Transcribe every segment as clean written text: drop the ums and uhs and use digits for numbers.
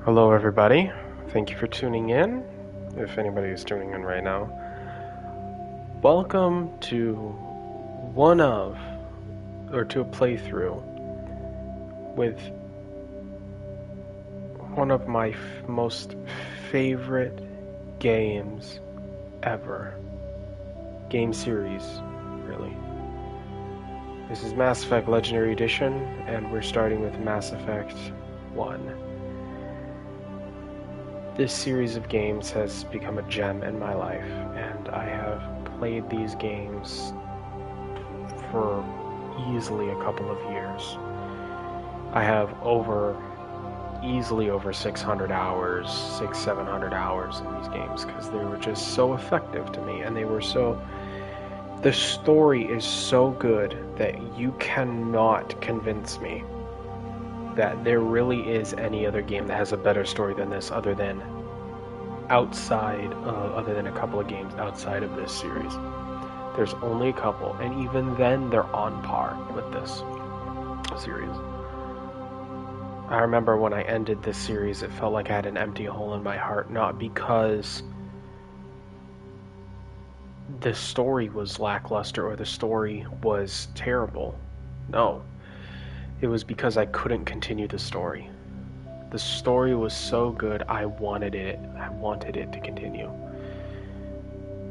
Hello, everybody. Thank you for tuning in, if anybody is tuning in right now. Welcome to to a playthrough with one of my most favorite games ever. Game series, really. This is Mass Effect Legendary Edition, and we're starting with Mass Effect 1. This series of games has become a gem in my life, and I have played these games for easily a couple of years. I have easily over 600 hours, 700 hours in these games, because they were just so effective to me, and the story is so good that you cannot convince me that there really is any other game that has a better story than this, other than a couple of games outside of this series. There's only a couple, and even then they're on par with this series. I remember when I ended this series, it felt like I had an empty hole in my heart, not because the story was lackluster or the story was terrible. No. It was because I couldn't continue the story. The story was so good, I wanted it to continue.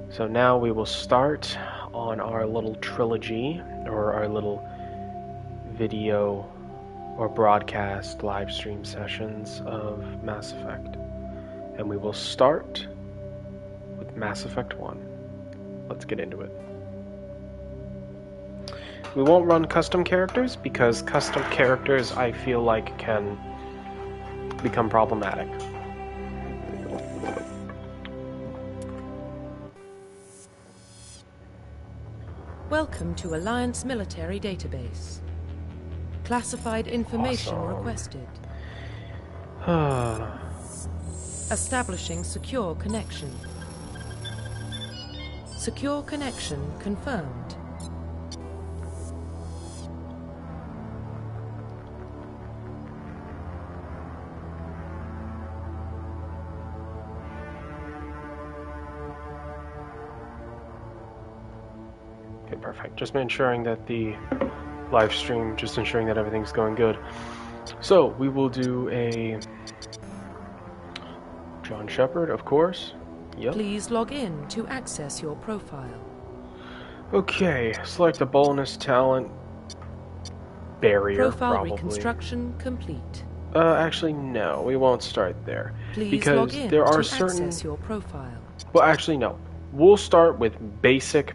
So now we will start on our little trilogy, or our little video or broadcast live stream sessions of Mass Effect. And we will start with Mass Effect 1. Let's get into it. We won't run custom characters, because custom characters, I feel like, can become problematic. Welcome to Alliance Military Database. Classified information requested. Establishing secure connection. Secure connection confirmed. Okay, perfect. Just ensuring that everything's going good. So, we will do a John Shepard, of course. Yep. Please log in to access your profile. Okay, select a bonus talent barrier, Profile probably. reconstruction complete. Actually, no, we won't start there. Please because log in there are to certain... access your profile. Well, actually, no. We'll start with basic.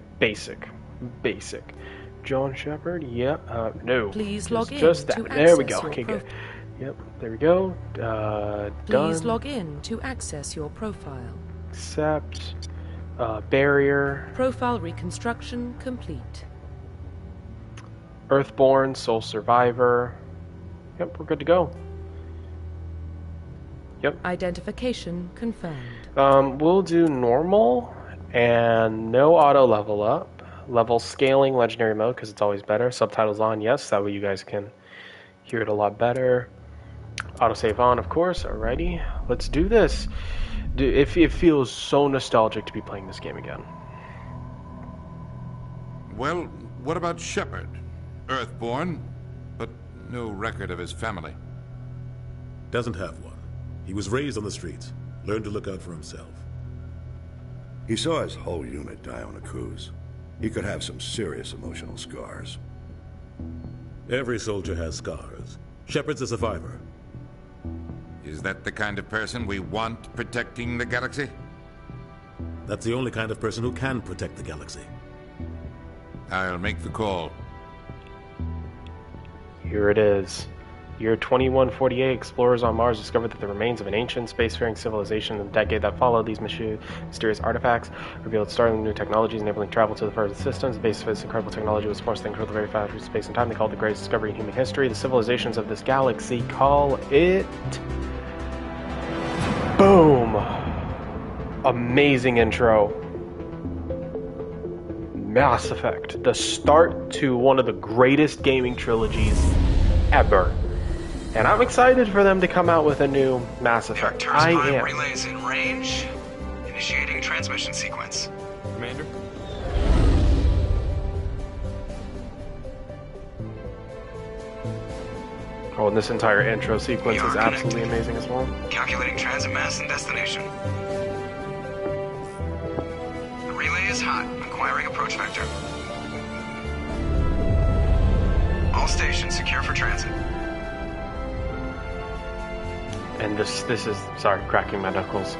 John Shepard, yeah, no. Please log in just that. to There we access go. your Okay, good. profile. Yep, there we go. Please Done. log in to access your profile. Accept. Barrier. Profile reconstruction complete. Earthborn, Sole Survivor. Yep, we're good to go. Yep. Identification confirmed. We'll do normal and no auto level up. Level scaling, legendary mode, because it's always better. Subtitles on, yes, that way you guys can hear it a lot better. Autosave on, of course. Alrighty, let's do this. It feels so nostalgic to be playing this game again. Well, what about Shepard? Earthborn, but no record of his family. Doesn't have one. He was raised on the streets. Learned to look out for himself. He saw his whole unit die on a cruise. He could have some serious emotional scars. Every soldier has scars. Shepard's a survivor. Is that the kind of person we want protecting the galaxy? That's the only kind of person who can protect the galaxy. I'll make the call. Here it is. Year 2148, explorers on Mars discovered that the remains of an ancient spacefaring civilization in the decade that followed. These mysterious artifacts revealed startling new technologies enabling travel to the furthest systems. The basis of this incredible technology was forced to control the very fabric of space and time. They called it the greatest discovery in human history. The civilizations of this galaxy call it... Boom! Amazing intro. Mass Effect, the start to one of the greatest gaming trilogies ever. And I'm excited for them to come out with a new Mass The Effect. Arcturus I Prime am. relays in range. Initiating transmission sequence. Commander? Oh, and this entire intro sequence We is are absolutely connected. amazing as well. Calculating transit mass and destination. The relay is hot. Acquiring approach vector. All stations secure for transit. And this is, sorry, cracking my knuckles.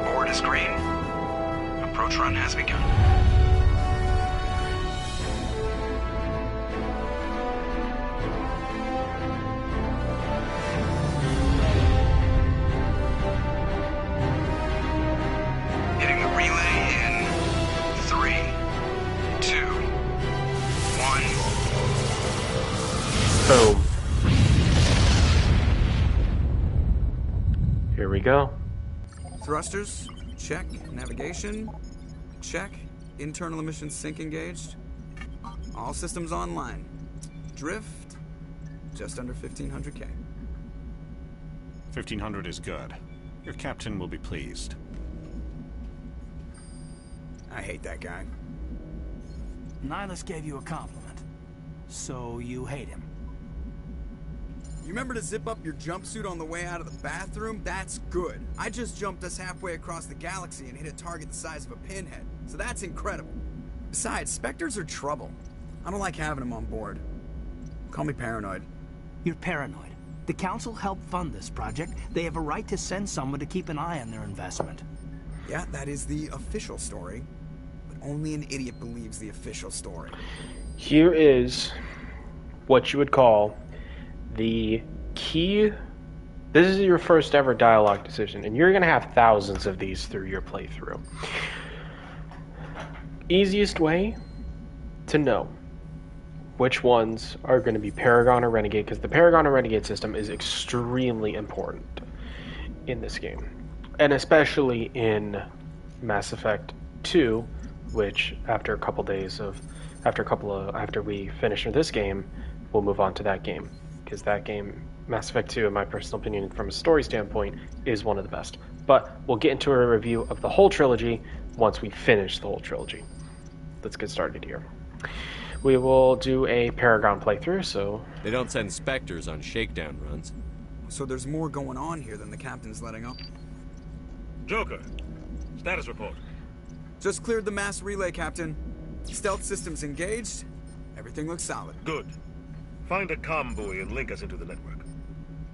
Board is green. Approach run has begun. Hitting the relay in 3, 2, 1. Boom. Here we go. Thrusters, check. Navigation, check. Internal emissions sync engaged. All systems online. Drift, just under 1500K. 1500 is good. Your captain will be pleased. I hate that guy. Nihilus gave you a compliment. So you hate him. You remember to zip up your jumpsuit on the way out of the bathroom? That's good. I just jumped us halfway across the galaxy and hit a target the size of a pinhead. So that's incredible. Besides, Spectres are trouble. I don't like having them on board. Call me paranoid. You're paranoid. The Council helped fund this project. They have a right to send someone to keep an eye on their investment. Yeah, that is the official story. But only an idiot believes the official story. Here is what you would call the key. This is your first ever dialogue decision, and you're going to have thousands of these through your playthrough. Easiest way to know which ones are going to be Paragon or Renegade, because the Paragon or Renegade system is extremely important in this game, and especially in Mass Effect 2, which after we finish this game, we'll move on to that game, because that game, Mass Effect 2, in my personal opinion, from a story standpoint, is one of the best. But we'll get into a review of the whole trilogy once we finish the whole trilogy. Let's get started here. We will do a Paragon playthrough, so... They don't send Spectres on shakedown runs. So there's more going on here than the captain's letting up. Joker, status report. Just cleared the mass relay, Captain. Stealth systems engaged. Everything looks solid. Good. Find a comm buoy and link us into the network.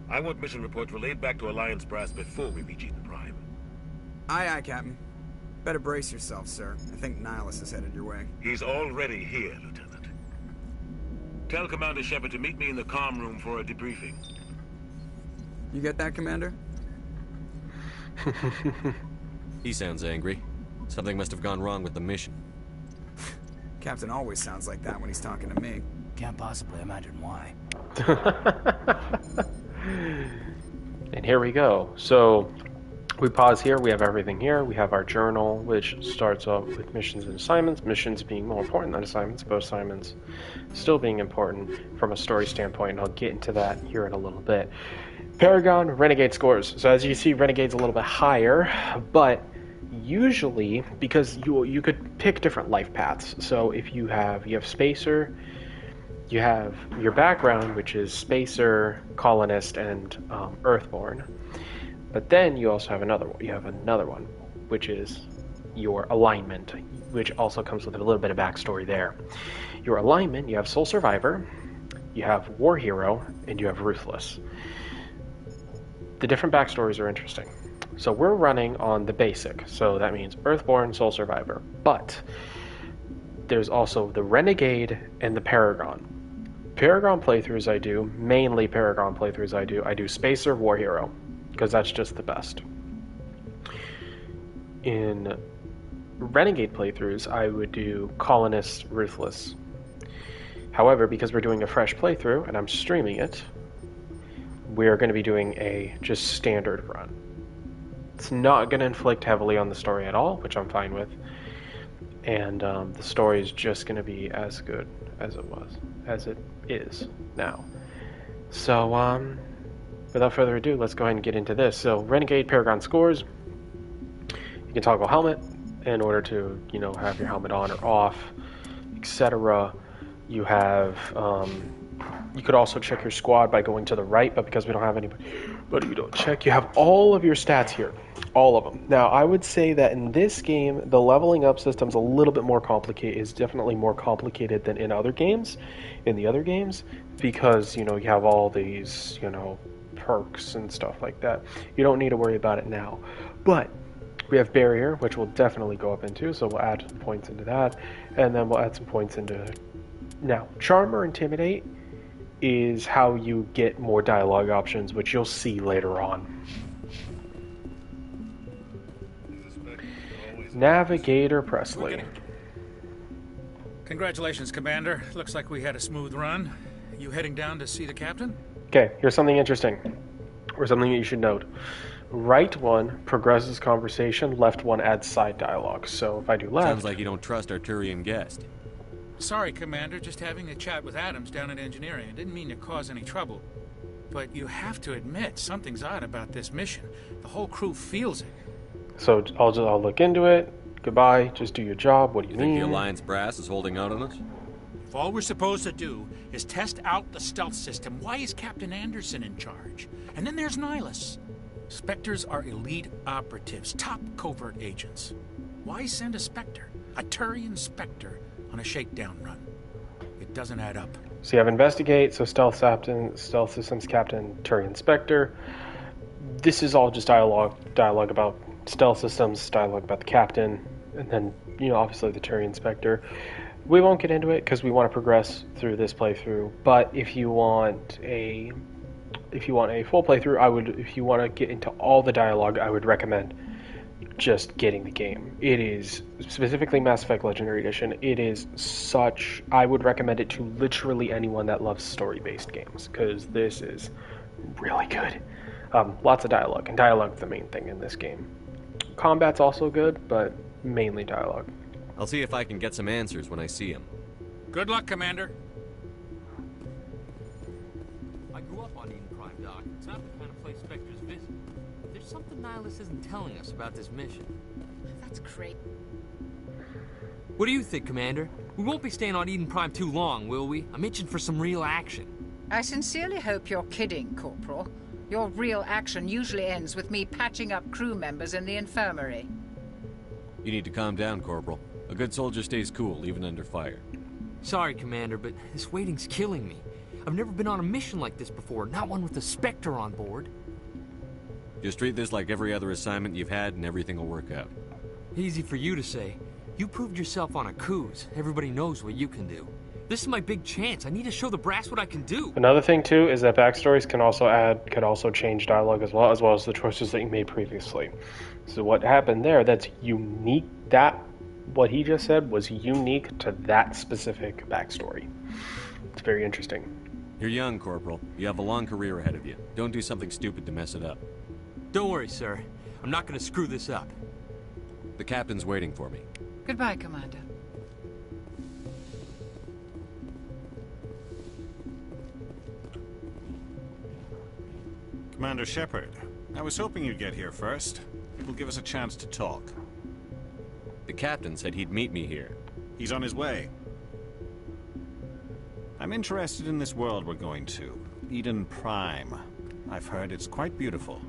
I want mission reports relayed back to Alliance Brass before we reach Eden Prime. Aye, aye, Captain. Better brace yourself, sir. I think Nihilus is headed your way. He's already here, Lieutenant. Tell Commander Shepard to meet me in the comm room for a debriefing. You get that, Commander? He sounds angry. Something must have gone wrong with the mission. Captain always sounds like that when he's talking to me. Can't possibly imagine why. And here we go. So we pause here. We have everything here. We have our journal, which starts off with missions and assignments. Missions being more important than assignments, but assignments still being important from a story standpoint. And I'll get into that here in a little bit. Paragon, Renegade scores. So as you see, Renegade's a little bit higher, but usually because you could pick different life paths. So if you have Spacer, you have your background, which is Spacer, Colonist, and Earthborn. But then you also have another one. You have another one, which is your alignment, which also comes with a little bit of backstory there. Your alignment, you have Sole Survivor, you have War Hero, and you have Ruthless. The different backstories are interesting. So we're running on the basic, so that means Earthborn, Sole Survivor. But there's also the Renegade and the Paragon. Paragon playthroughs I do, mainly Paragon playthroughs I do Spacer, War Hero, because that's just the best. In Renegade playthroughs, I would do Colonist, Ruthless. However, because we're doing a fresh playthrough, and I'm streaming it, we're going to be doing a just standard run. It's not going to inflict heavily on the story at all, which I'm fine with. and the story is just going to be as good as it is now. So, without further ado, let's go ahead and get into this. So, Renegade Paragon scores. You can toggle helmet in order to, have your helmet on or off, etc. You have, you could also check your squad by going to the right, but because we don't have anybody, but you don't check, you have all of your stats here. All of them. Now, I would say that in this game, the leveling up system's a little bit more complicated. Is definitely more complicated than in the other games, because, you have all these, perks and stuff like that. You don't need to worry about it now. But we have Barrier, which we'll definitely go up into, so we'll add some points into that, and then we'll add some points into... Now, Charm or Intimidate is how you get more dialogue options, which you'll see later on. Navigator Presley. Congratulations, Commander. Looks like we had a smooth run. You heading down to see the captain? Okay, here's something interesting, or something that you should note. Right one progresses conversation, left one adds side dialogue. So if I do left... Sounds like you don't trust our Turian guest. Sorry, Commander, just having a chat with Adams down at engineering. I didn't mean to cause any trouble. But you have to admit, something's odd about this mission. The whole crew feels it. So I'll look into it. Goodbye, just do your job. What do you mean? Think the Alliance brass is holding out on us? If all we're supposed to do is test out the stealth system, why is Captain Anderson in charge? And then there's Nihilus. Spectres are elite operatives, top covert agents. Why send a Spectre, a Turian Spectre, on a shakedown run? It doesn't add up. So you have Investigate, so Stealth Systems Captain, Turian Spectre. This is all just dialogue about Stealth Systems, dialogue about the Captain, and then, obviously the Turian Spectre. We won't get into it because we want to progress through this playthrough, but if you want a full playthrough, if you want to get into all the dialogue, I would recommend just getting the game. It is, specifically Mass Effect Legendary Edition, I would recommend it to literally anyone that loves story-based games, because this is really good. Lots of dialogue, and dialogue's the main thing in this game. Combat's also good, but mainly dialogue. I'll see if I can get some answers when I see him. Good luck, Commander. I grew up on Eden Prime, Doc. It's not the kind of place Spectres visit. There's something Nihilus isn't telling us about this mission. That's great. What do you think, Commander? We won't be staying on Eden Prime too long, will we? I'm itching for some real action. I sincerely hope you're kidding, Corporal. Your real action usually ends with me patching up crew members in the infirmary. You need to calm down, Corporal. A good soldier stays cool, even under fire. Sorry, Commander, but this waiting's killing me. I've never been on a mission like this before, not one with a Spectre on board. Just treat this like every other assignment you've had and everything will work out. Easy for you to say. You proved yourself on Akuz. Everybody knows what you can do. This is my big chance. I need to show the brass what I can do. Another thing too is that backstories could also change dialogue as well as the choices that you made previously. So what happened there, that's unique. What he just said was unique to that specific backstory. It's very interesting. You're young, Corporal. You have a long career ahead of you. Don't do something stupid to mess it up. Don't worry, sir. I'm not going to screw this up. The captain's waiting for me. Goodbye, Commander. Commander Shepard, I was hoping you'd get here first. It will give us a chance to talk. The captain said he'd meet me here. He's on his way. I'm interested in this world we're going to, Eden Prime. I've heard it's quite beautiful.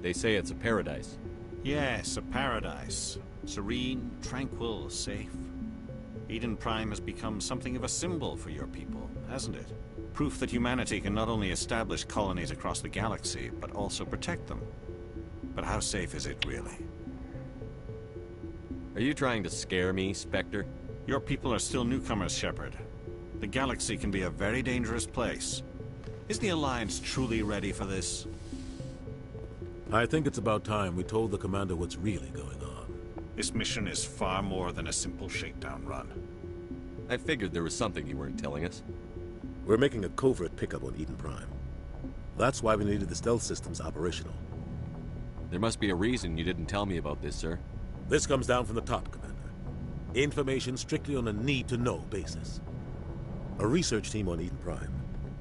They say it's a paradise. Yes, a paradise. Serene, tranquil, safe. Eden Prime has become something of a symbol for your people, hasn't it? Proof that humanity can not only establish colonies across the galaxy, but also protect them. But how safe is it, really? Are you trying to scare me, Spectre? Your people are still newcomers, Shepard. The galaxy can be a very dangerous place. Is the Alliance truly ready for this? I think it's about time we told the Commander what's really going on. This mission is far more than a simple shakedown run. I figured there was something you weren't telling us. We're making a covert pickup on Eden Prime. That's why we needed the stealth systems operational. There must be a reason you didn't tell me about this, sir. This comes down from the top, Commander. Information strictly on a need-to-know basis. A research team on Eden Prime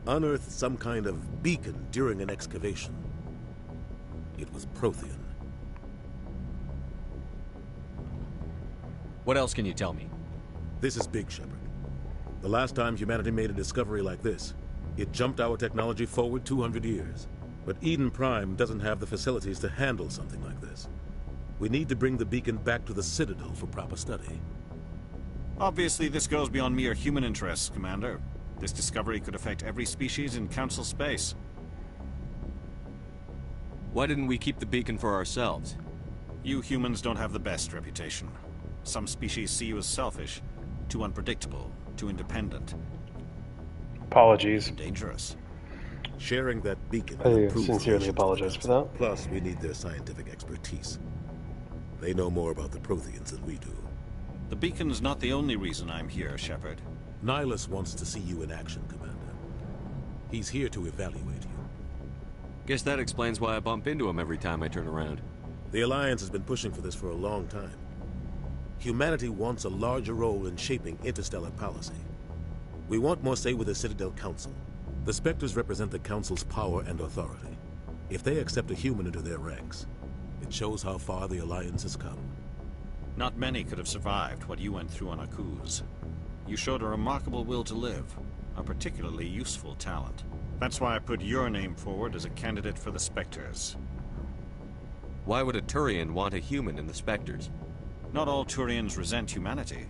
unearthed some kind of beacon during an excavation. It was Prothean. What else can you tell me? This is big, Shepard. The last time humanity made a discovery like this, it jumped our technology forward 200 years. But Eden Prime doesn't have the facilities to handle something like this. We need to bring the beacon back to the Citadel for proper study. Obviously, this goes beyond mere human interests, Commander. This discovery could affect every species in Council space. Why didn't we keep the beacon for ourselves? You humans don't have the best reputation. Some species see you as selfish, too unpredictable, too independent. Apologies. Dangerous. Sharing that beacon I sincerely apologize for that. Plus, we need their scientific expertise. They know more about the Protheans than we do. The beacon's not the only reason I'm here, Shepard. Nihilus wants to see you in action, Commander. He's here to evaluate you. Guess that explains why I bump into him every time I turn around. The Alliance has been pushing for this for a long time. Humanity wants a larger role in shaping interstellar policy. We want more say with the Citadel Council. The Spectres represent the Council's power and authority. If they accept a human into their ranks, it shows how far the Alliance has come. Not many could have survived what you went through on Akuz. You showed a remarkable will to live, a particularly useful talent. That's why I put your name forward as a candidate for the Spectres. Why would a Turian want a human in the Spectres? Not all Turians resent humanity.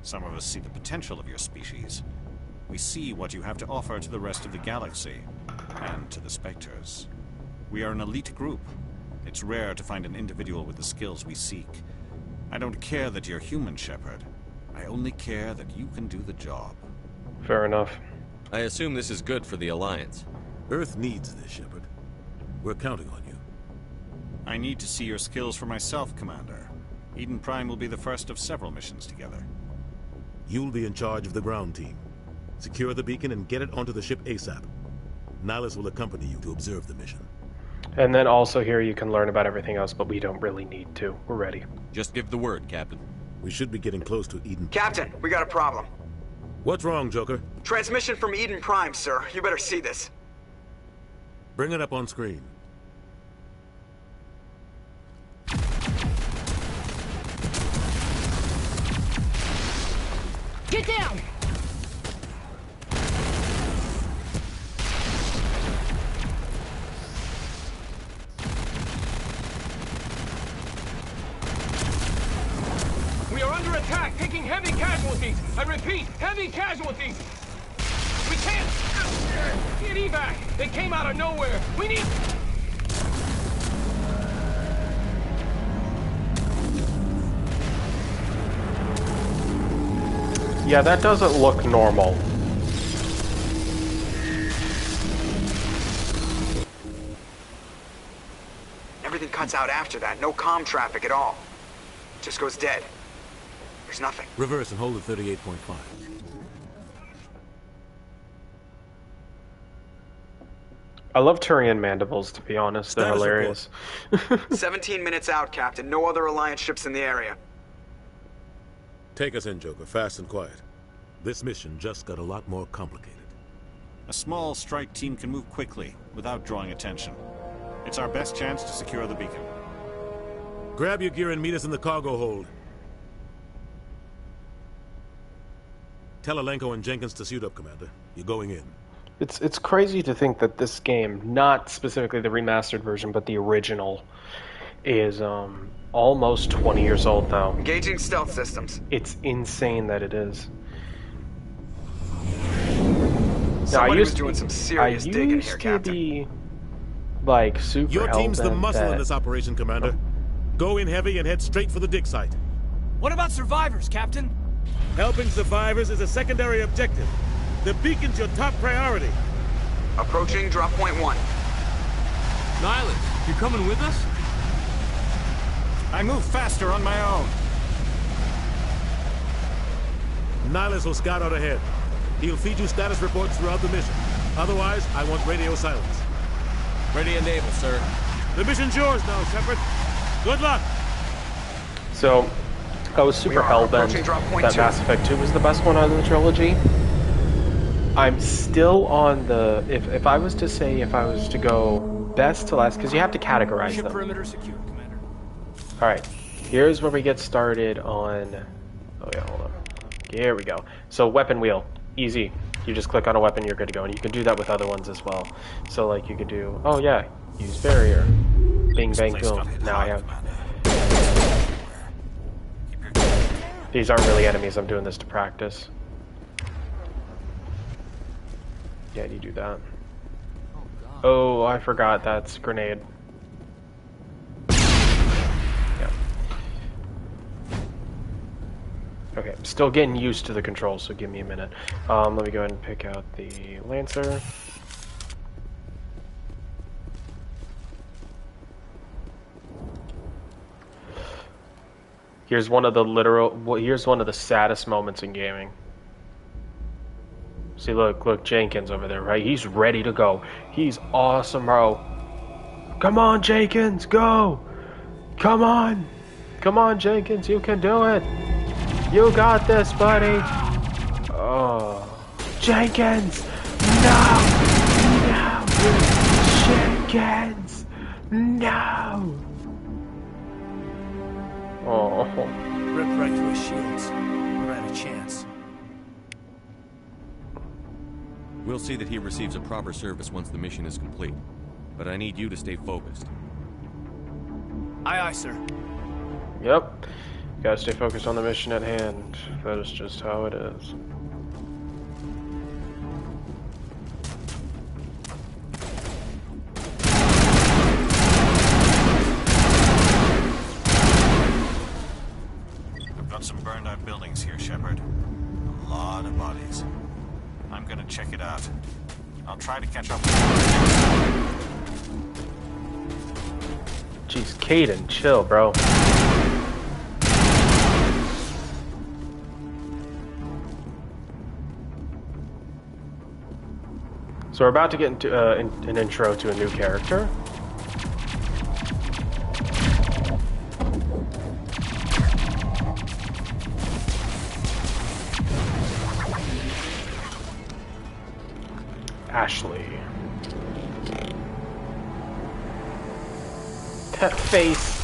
Some of us see the potential of your species. We see what you have to offer to the rest of the galaxy, and to the Spectres. We are an elite group. It's rare to find an individual with the skills we seek. I don't care that you're human, Shepard. I only care that you can do the job. Fair enough. I assume this is good for the Alliance. Earth needs this, Shepard. We're counting on you. I need to see your skills for myself, Commander. Eden Prime will be the first of several missions together. You'll be in charge of the ground team. Secure the beacon and get it onto the ship ASAP. Nihilus will accompany you to observe the mission. And then also here you can learn about everything else, but we don't really need to. We're ready. Just give the word, Captain. We should be getting close to Eden. Captain, we got a problem. What's wrong, Joker? Transmission from Eden Prime, sir. You better see this. Bring it up on screen. Get down! We are under attack, taking heavy casualties. I repeat, heavy casualties. We can't get evac. They came out of nowhere. We need... Yeah, that doesn't look normal. Everything cuts out after that. No comm traffic at all. Just goes dead. There's nothing. Reverse and hold at 38.5. I love Turian mandibles, to be honest. They're hilarious. 17 minutes out, Captain. No other Alliance ships in the area. Take us in, Joker, fast and quiet. This mission just got a lot more complicated. A small strike team can move quickly, without drawing attention. It's our best chance to secure the beacon. Grab your gear and meet us in the cargo hold. Tell Alenko and Jenkins to suit up, Commander. You're going in. It's crazy to think that this game, not specifically the remastered version, but the original, is almost 20 years old now. Engaging stealth systems. It's insane that it is. Somebody was doing some serious digging here, Captain. Be, like, super Your team's the muscle that... in this operation, Commander. Go in heavy and head straight for the dig site. What about survivors, Captain? Helping survivors is a secondary objective. The beacon's your top priority. Approaching drop point 1. Nihilus, you coming with us? I move faster on my own. Nihilus will scout out ahead. He'll feed you status reports throughout the mission. Otherwise, I want radio silence. Ready and able, sir. The mission's yours now, Shepard. Good luck. So, I was super hellbent that Mass Effect 2 was the best one out of the trilogy. I'm still on the... If I was to say, if I was to go best to last, because you have to categorize them. Perimeter secure, Commander. Alright, here's where we get started on... Oh yeah, hold on. Here we go. So weapon wheel, easy. You just click on a weapon, you're good to go. And you can do that with other ones as well. So like you could do... Oh yeah, use barrier. Bing, bang, boom. Now I have... These aren't really enemies, I'm doing this to practice. Yeah, you do that. Oh, I forgot, that's grenade. Yeah. Okay, I'm still getting used to the controls, so give me a minute. Let me go ahead and pick out the Lancer. Here's one of the saddest moments in gaming. See, look, Jenkins over there, right? He's ready to go. He's awesome, bro. Come on, Jenkins, go! Come on! Come on, Jenkins, you can do it! You got this, buddy! Oh. Jenkins! No! No! Jenkins! No! Oh. Rip right through his shields. We're out of chance. We'll see that he receives a proper service once the mission is complete. But I need you to stay focused. Aye, aye, sir. Yep. Gotta stay focused on the mission at hand. That is just how it is. Some burned out buildings here, Shepard. A lot of bodies. I'm gonna check it out. I'll try to catch up with Jeez, Caden, chill, bro. So we're about to get into an intro to a new character. Ashley. That face.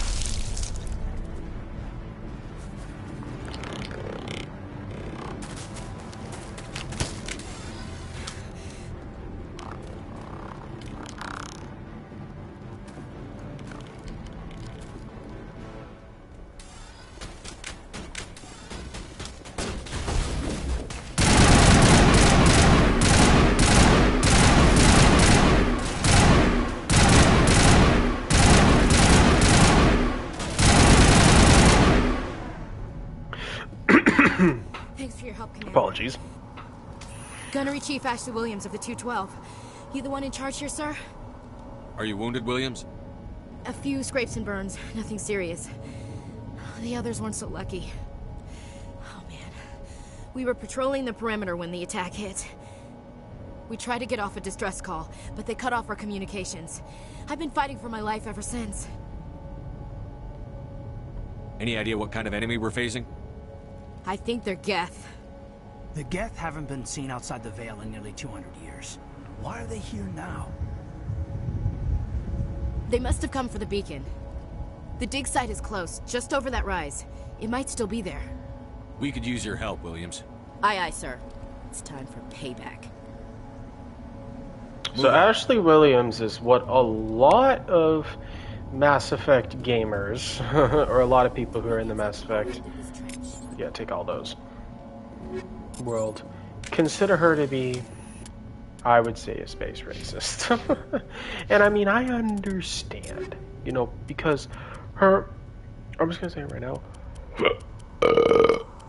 Thanks for your help, Commander. Apologies. Gunnery Chief Ashley Williams of the 212. You the one in charge here, sir? Are you wounded, Williams? A few scrapes and burns. Nothing serious. The others weren't so lucky. Oh, man. We were patrolling the perimeter when the attack hit. We tried to get off a distress call, but they cut off our communications. I've been fighting for my life ever since. Any idea what kind of enemy we're facing? I think they're Geth. The Geth haven't been seen outside the Veil in nearly 200 years. Why are they here now? They must have come for the beacon. The dig site is close, just over that rise. It might still be there. We could use your help, Williams. Aye, aye, sir. It's time for payback. So Ashley Williams is what a lot of Mass Effect gamers, or a lot of people who are in the Mass Effect, yeah, take all those, world, consider her to be, I would say, a space racist. And I mean, I understand, you know, because her, I'm just gonna say it right now,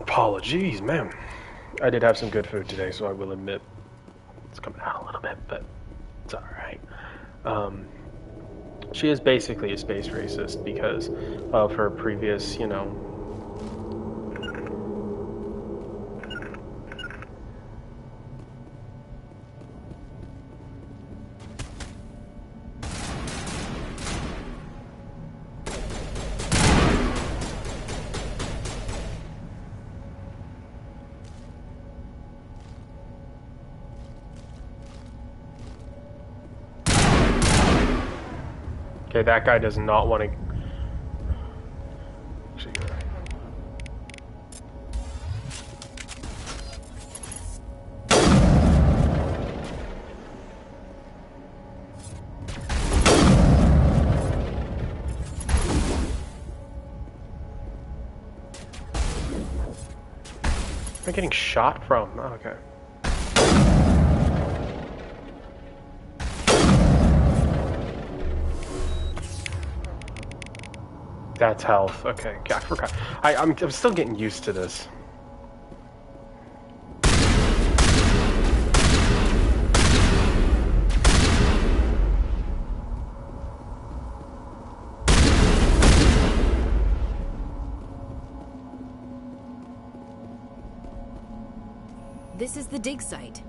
apologies, man. I did have some good food today, so I will admit it's coming out a little bit, but it's alright. She is basically a space racist because of her previous, you know, Okay, that guy does not want to... Am I getting shot from? Oh, okay. That's health. Okay, I forgot. I'm still getting used to this. This is the dig site.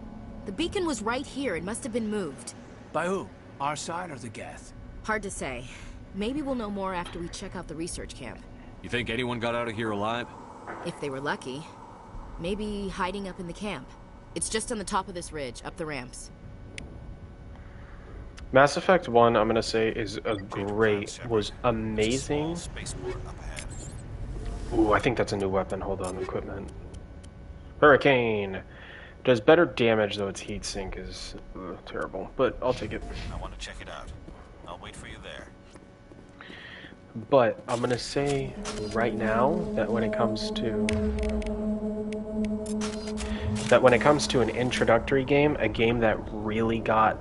The beacon was right here. It must have been moved. By who? Our side or the Geth? Hard to say. Maybe we'll know more after we check out the research camp. You think anyone got out of here alive? If they were lucky. Maybe hiding up in the camp. It's just on the top of this ridge, up the ramps. Mass Effect 1, I'm gonna say, was amazing. Ooh, I think that's a new weapon. Hold on, equipment. Hurricane. Does better damage, though its heat sink is terrible. But I'll take it. I want to check it out. I'll wait for you there. But I'm gonna say right now that when it comes to an introductory game, a game that really got,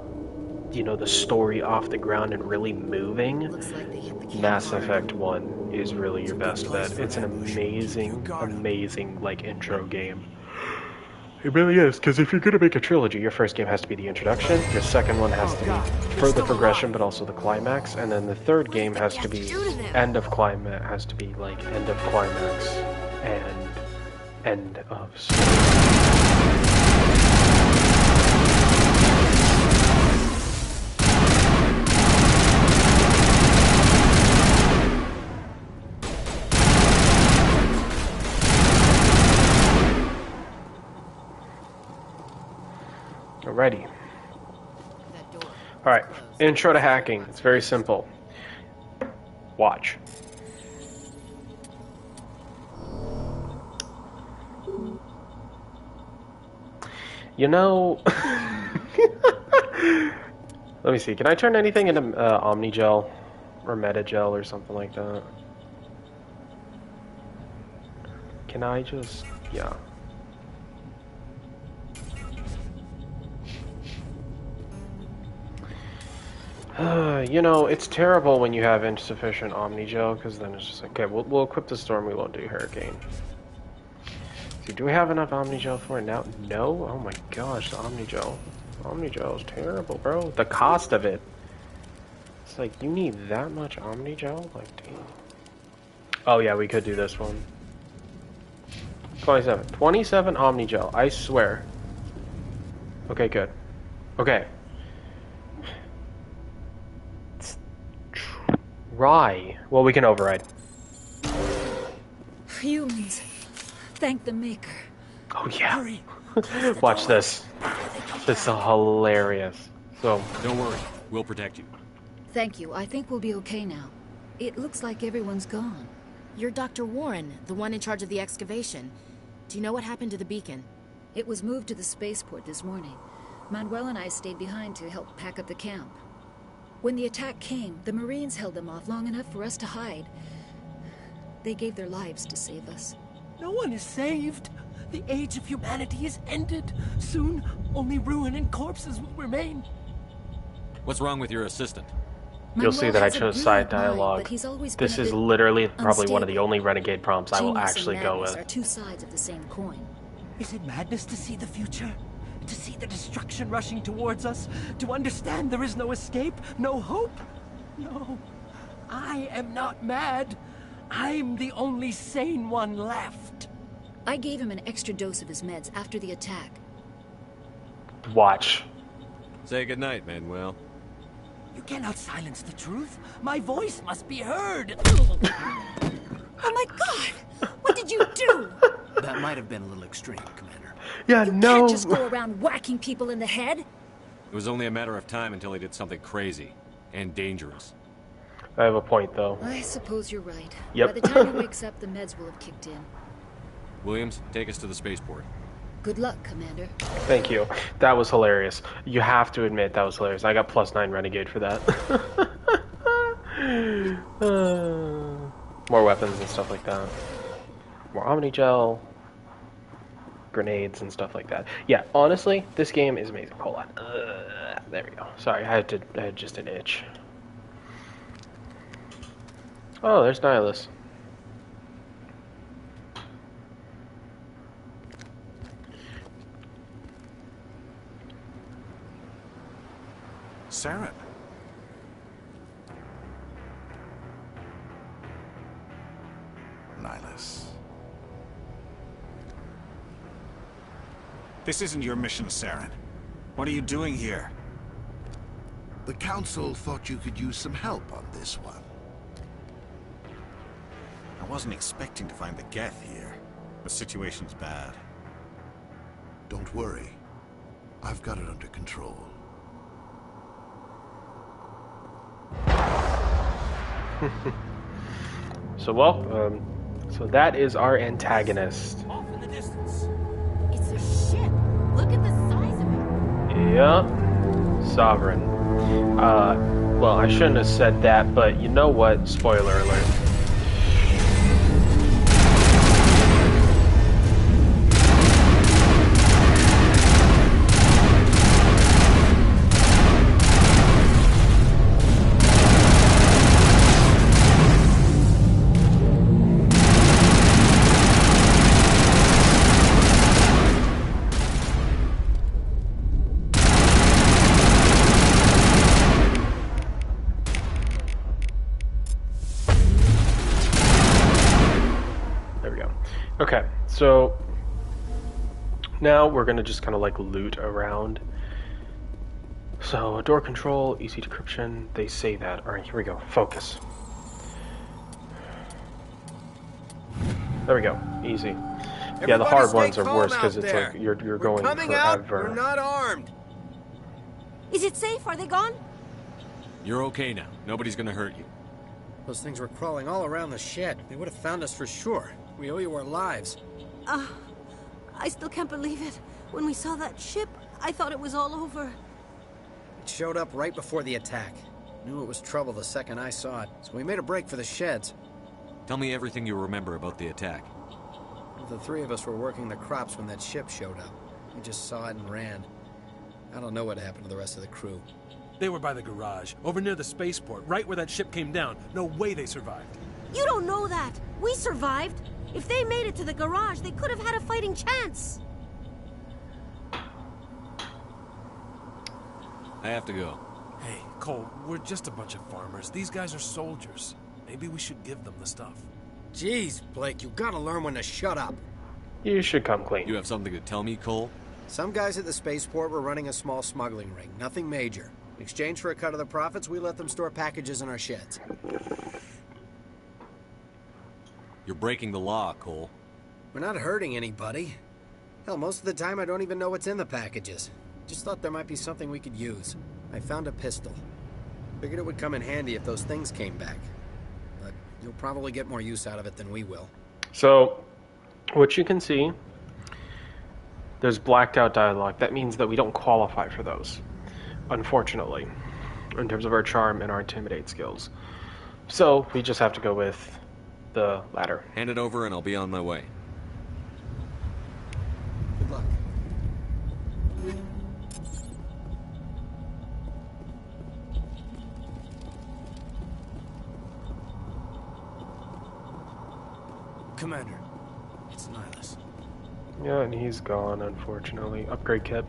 you know, the story off the ground and really moving, Mass Effect 1 is really your best bet. It's an amazing like intro game. It really is, because if you're going to make a trilogy, your first game has to be the introduction, your second one has to be further progression, but also the climax, and then the third game has to be end of climax, has to be like end of climax and end of story. Alrighty. Alright, intro to hacking. It's very simple. Watch. You know... Let me see, can I turn anything into Omnigel or Metagel or something like that? Can I just... yeah. You know, it's terrible when you have insufficient Omnigel, because then it's just like, okay, we'll equip the Storm, we won't do Hurricane. See, do we have enough Omnigel for it now? No? Oh my gosh, the Omnigel. Omnigel is terrible, bro. The cost of it. It's like, you need that much Omnigel? Like, damn. Oh yeah, we could do this one. 27. 27 Omnigel, I swear. Okay, good. Okay. Rye. Well, we can override. Humans. Thank the Maker. Oh, yeah. Watch this. This is hilarious. So, don't worry. We'll protect you. Thank you. I think we'll be okay now. It looks like everyone's gone. You're Dr. Warren, the one in charge of the excavation. Do you know what happened to the beacon? It was moved to the spaceport this morning. Manuel and I stayed behind to help pack up the camp. When the attack came, the Marines held them off long enough for us to hide. They gave their lives to save us. No one is saved. The age of humanity is ended. Soon, only ruin and corpses will remain. What's wrong with your assistant? You'll see that I chose side dialogue. This is literally probably one of the only Renegade prompts I will actually go with. Are two sides of the same coin. Is it madness to see the future? To see the destruction rushing towards us? To understand there is no escape? No hope? No. I am not mad. I'm the only sane one left. I gave him an extra dose of his meds after the attack. Watch. Say goodnight, Manuel. You cannot silence the truth. My voice must be heard. Oh my god! What did you do? That might have been a little extreme, Commander. Yeah, you no. Can't just go around whacking people in the head. It was only a matter of time until he did something crazy and dangerous. I have a point, though. I suppose you're right. Yep. By the time he wakes up, the meds will have kicked in. Williams, take us to the spaceport. Good luck, Commander. Thank you. That was hilarious. You have to admit that was hilarious. I got +9 Renegade for that. More weapons and stuff like that. More Omnigel. Grenades and stuff like that. Yeah, honestly, this game is amazing. Hold on. There we go. Sorry, I had just an itch. Oh, there's Nihilus. Saren. Nihilus. This isn't your mission, Saren. What are you doing here? The Council thought you could use some help on this one. I wasn't expecting to find the Geth here. The situation's bad. Don't worry. I've got it under control. So, so that is our antagonist. Off in the distance. It's a ship. Look at the size of it. Yep. Sovereign. Well, I shouldn't have said that, but you know what? Spoiler alert. Okay, so now we're gonna just kind of like loot around. So door control, easy decryption, they say that. All right, here we go. Focus. There we go. Easy. Yeah, the hard ones are worse because it's like you're going coming forever. out. We're not armed. Is it safe? Are they gone? You're okay now. Nobody's gonna hurt you. Those things were crawling all around the shed. They would have found us for sure. We owe you our lives. I still can't believe it. When we saw that ship, I thought it was all over. It showed up right before the attack. Knew it was trouble the second I saw it, so we made a break for the sheds. Tell me everything you remember about the attack. The three of us were working the crops when that ship showed up. We just saw it and ran. I don't know what happened to the rest of the crew. They were by the garage, over near the spaceport, right where that ship came down. No way they survived. You don't know that. We survived. If they made it to the garage, they could have had a fighting chance. I have to go. Hey, Cole, we're just a bunch of farmers. These guys are soldiers. Maybe we should give them the stuff. Jeez, Blake, you gotta learn when to shut up. You should come clean. You have something to tell me, Cole? Some guys at the spaceport were running a small smuggling ring. Nothing major. In exchange for a cut of the profits, we let them store packages in our sheds. You're breaking the law, Cole. We're not hurting anybody. Hell, most of the time I don't even know what's in the packages. Just thought there might be something we could use. I found a pistol. Figured it would come in handy if those things came back. But you'll probably get more use out of it than we will. So, what you can see, there's blacked out dialogue. That means that we don't qualify for those, unfortunately, in terms of our charm and our intimidate skills. So, we just have to go with the latter. Hand it over and I'll be on my way. Good luck. Commander, it's Nihilus. Yeah, and he's gone, unfortunately. Upgrade kit.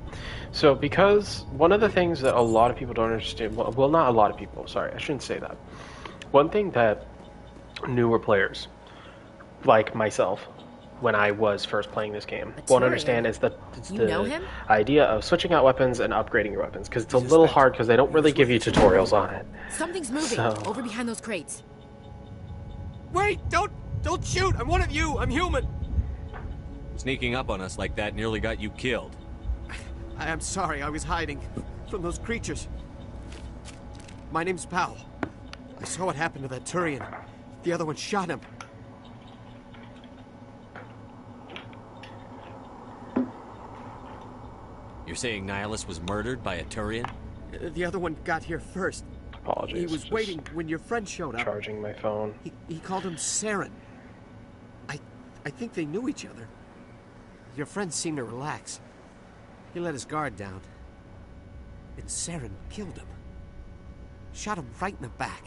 So, because one of the things that a lot of people don't understand, well, not a lot of people, sorry, I shouldn't say that. One thing that newer players, like myself, when I was first playing this game, won't understand is the idea of switching out weapons and upgrading your weapons, because it's a little hard because they don't really give you tutorials on it. Something's moving over behind those crates. Wait! Don't shoot! I'm one of you! I'm human! Sneaking up on us like that nearly got you killed. I am sorry, I was hiding from those creatures. My name's Powell. I saw what happened to that Turian. The other one shot him. You're saying Nihilus was murdered by a Turian? The other one got here first. Apologies. He was waiting when your friend showed up. Charging my phone. He called him Saren. I think they knew each other. Your friend seemed to relax. He let his guard down. And Saren killed him. Shot him right in the back.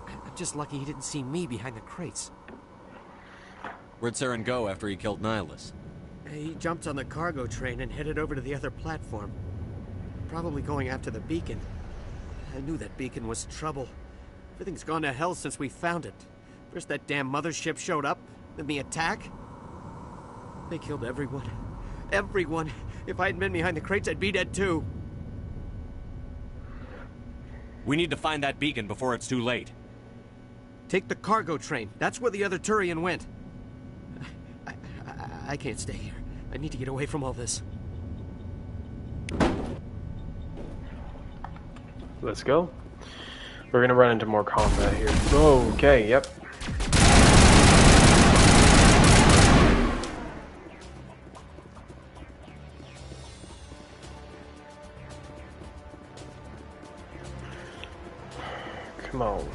I'm just lucky he didn't see me behind the crates. Where'd Saren go after he killed Nihilus? He jumped on the cargo train and headed over to the other platform. Probably going after the beacon. I knew that beacon was trouble. Everything's gone to hell since we found it. First that damn mothership showed up, then the attack. They killed everyone. Everyone. If I hadn't been behind the crates, I'd be dead too. We need to find that beacon before it's too late. Take the cargo train. That's where the other Turian went. I can't stay here. I need to get away from all this. Let's go. We're gonna run into more combat here. Okay, yep. Come on.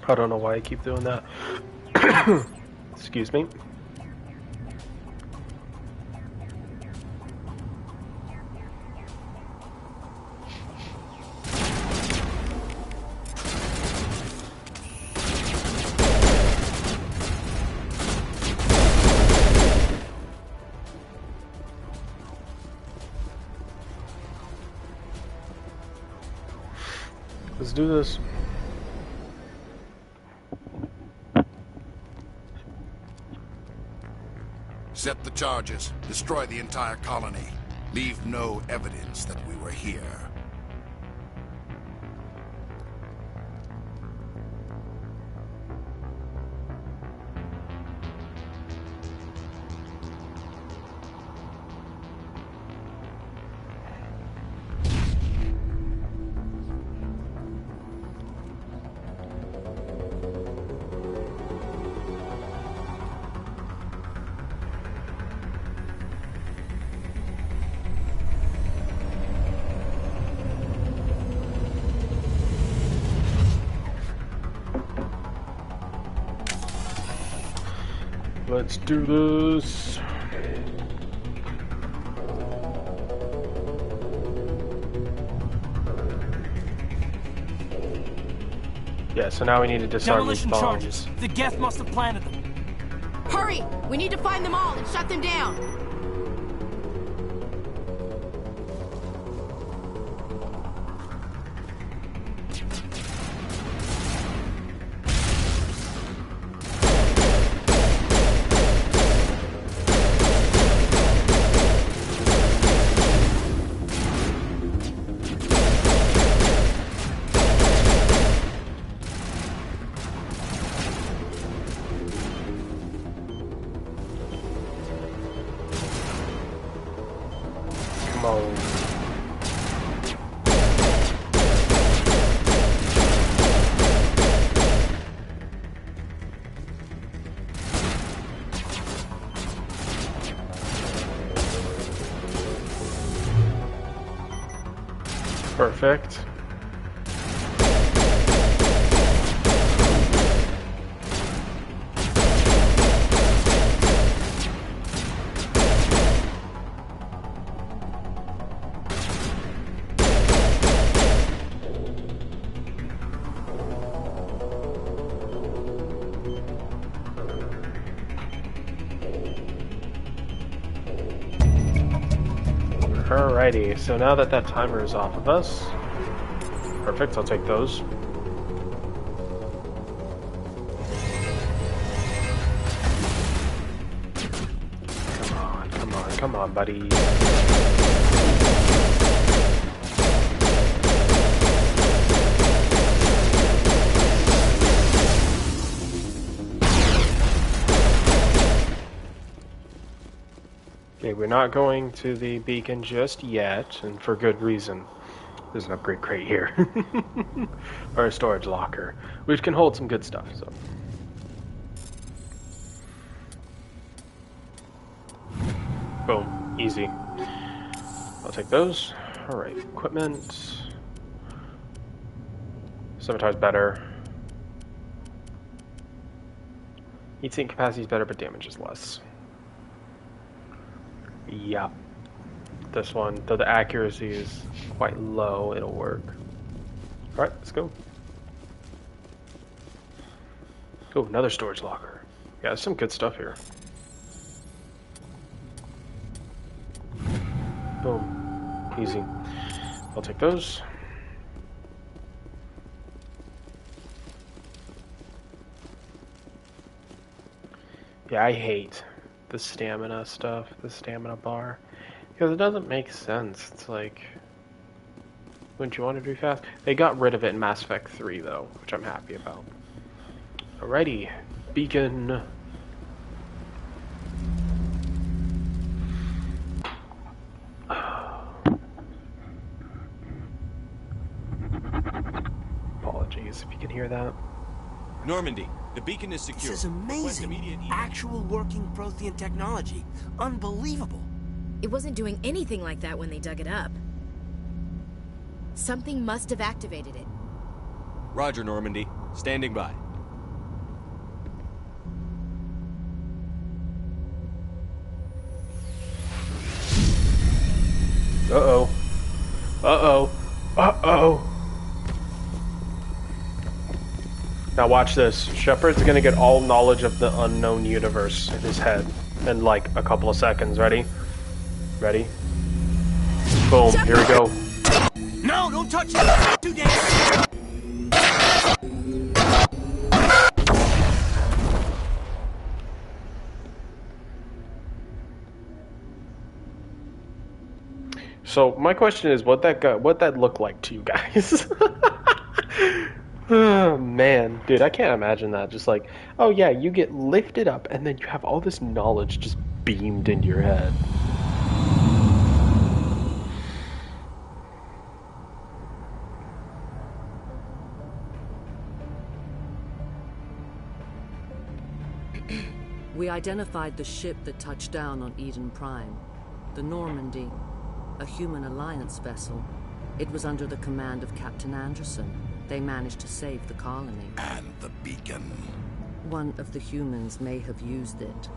I don't know why I keep doing that. Excuse me. Let's do this. Set the charges. Destroy the entire colony. Leave no evidence that we were here. Let's do this. Yeah, so now we need to disarm these Demolition bombs. charges. The Geth must have planted them. Hurry! We need to find them all and shut them down. Perfect. Alrighty, so now that that timer is off of us, perfect, I'll take those. Come on, buddy. Okay, we're not going to the beacon just yet, and for good reason. There's an upgrade crate here. Or a storage locker, which can hold some good stuff, so. Boom, easy. I'll take those. Alright, equipment. Scimitar's better. Heat sink capacity is better, but damage is less. Yeah. This one, though the accuracy is quite low, it'll work. Alright, let's go. Oh, another storage locker. Yeah, there's some good stuff here. Boom. Easy. I'll take those. Yeah, I hate the stamina stuff, the stamina bar, because it doesn't make sense. It's like, wouldn't you want to do fast? They got rid of it in Mass Effect 3 though, which I'm happy about. Alrighty, beacon. Apologies if you can hear that. Normandy, the beacon is secure. This is amazing. Actual working Prothean technology. Unbelievable. It wasn't doing anything like that when they dug it up. Something must have activated it. Roger, Normandy. Standing by. Uh-oh. Uh-oh. Uh-oh. Now watch this. Shepard's gonna get all knowledge of the unknown universe in his head in like a couple of seconds. Ready? Ready? Boom. Shepard! Here we go. No, don't touch it! Too dangerous! So my question is, what that look like to you guys? Oh man, dude, I can't imagine that. Just like, oh yeah, you get lifted up and then you have all this knowledge just beamed into your head. We identified the ship that touched down on Eden Prime, the Normandy, a human alliance vessel. It was under the command of Captain Anderson. They managed to save the colony. And the beacon. One of the humans may have used it.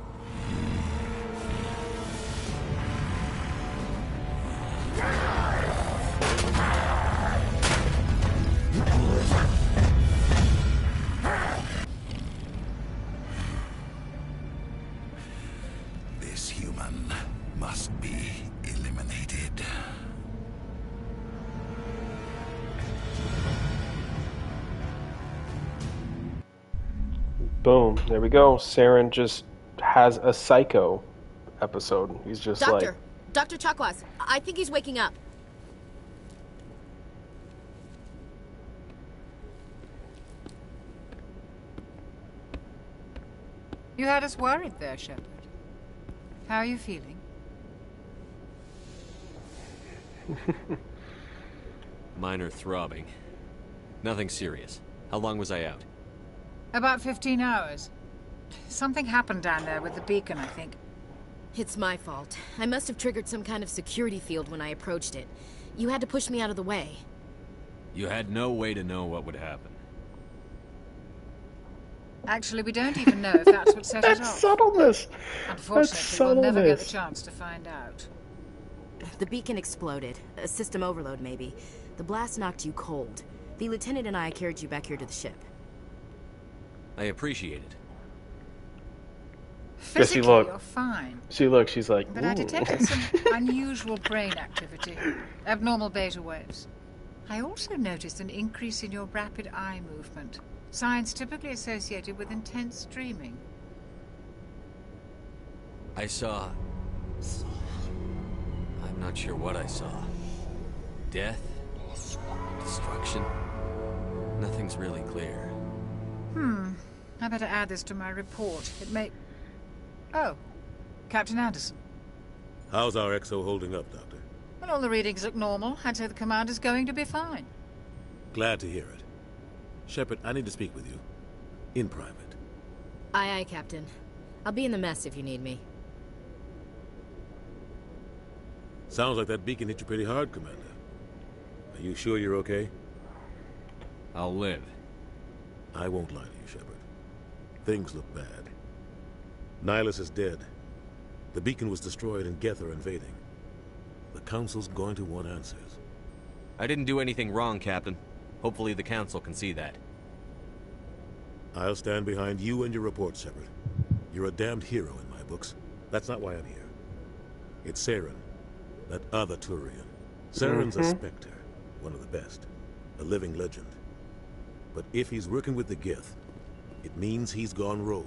This human must be eliminated. Boom, there we go. Saren just has a psycho episode. He's just Doctor, like... Dr. Chakwas, I think he's waking up. You had us worried there, Shepard. How are you feeling? Minor throbbing. Nothing serious. How long was I out? About 15 hours. Something happened down there with the beacon, I think. It's my fault. I must have triggered some kind of security field when I approached it. You had to push me out of the way. You had no way to know what would happen. Actually, we don't even know if that's what set it off. Subtleness. Unfortunately, we'll never get the chance to find out. The beacon exploded. A system overload, maybe. The blast knocked you cold. The lieutenant and I carried you back here to the ship. I appreciate it. Physically, see, look. You're fine. See, look, she's like, But I ooh. detected some unusual brain activity. Abnormal beta waves. I also noticed an increase in your rapid eye movement. Signs typically associated with intense dreaming. I saw... I'm not sure what I saw. Death? Destruction? Nothing's really clear. I better add this to my report. It may... Oh, Captain Anderson. How's our XO holding up, Doctor? Well, all the readings look normal. I'd say the commander's going to be fine. Glad to hear it. Shepard, I need to speak with you. In private. Aye, aye, Captain. I'll be in the mess if you need me. Sounds like that beacon hit you pretty hard, Commander. Are you sure you're okay? I'll live. I won't lie to you, Shepard. Things look bad. Nihilus is dead. The beacon was destroyed and Geth are invading. The Council's going to want answers. I didn't do anything wrong, Captain. Hopefully the Council can see that. I'll stand behind you and your report, Shepard. You're a damned hero in my books. That's not why I'm here. It's Saren, that other Turian. Saren's a Spectre, one of the best. A living legend. But if he's working with the Geth, it means he's gone rogue.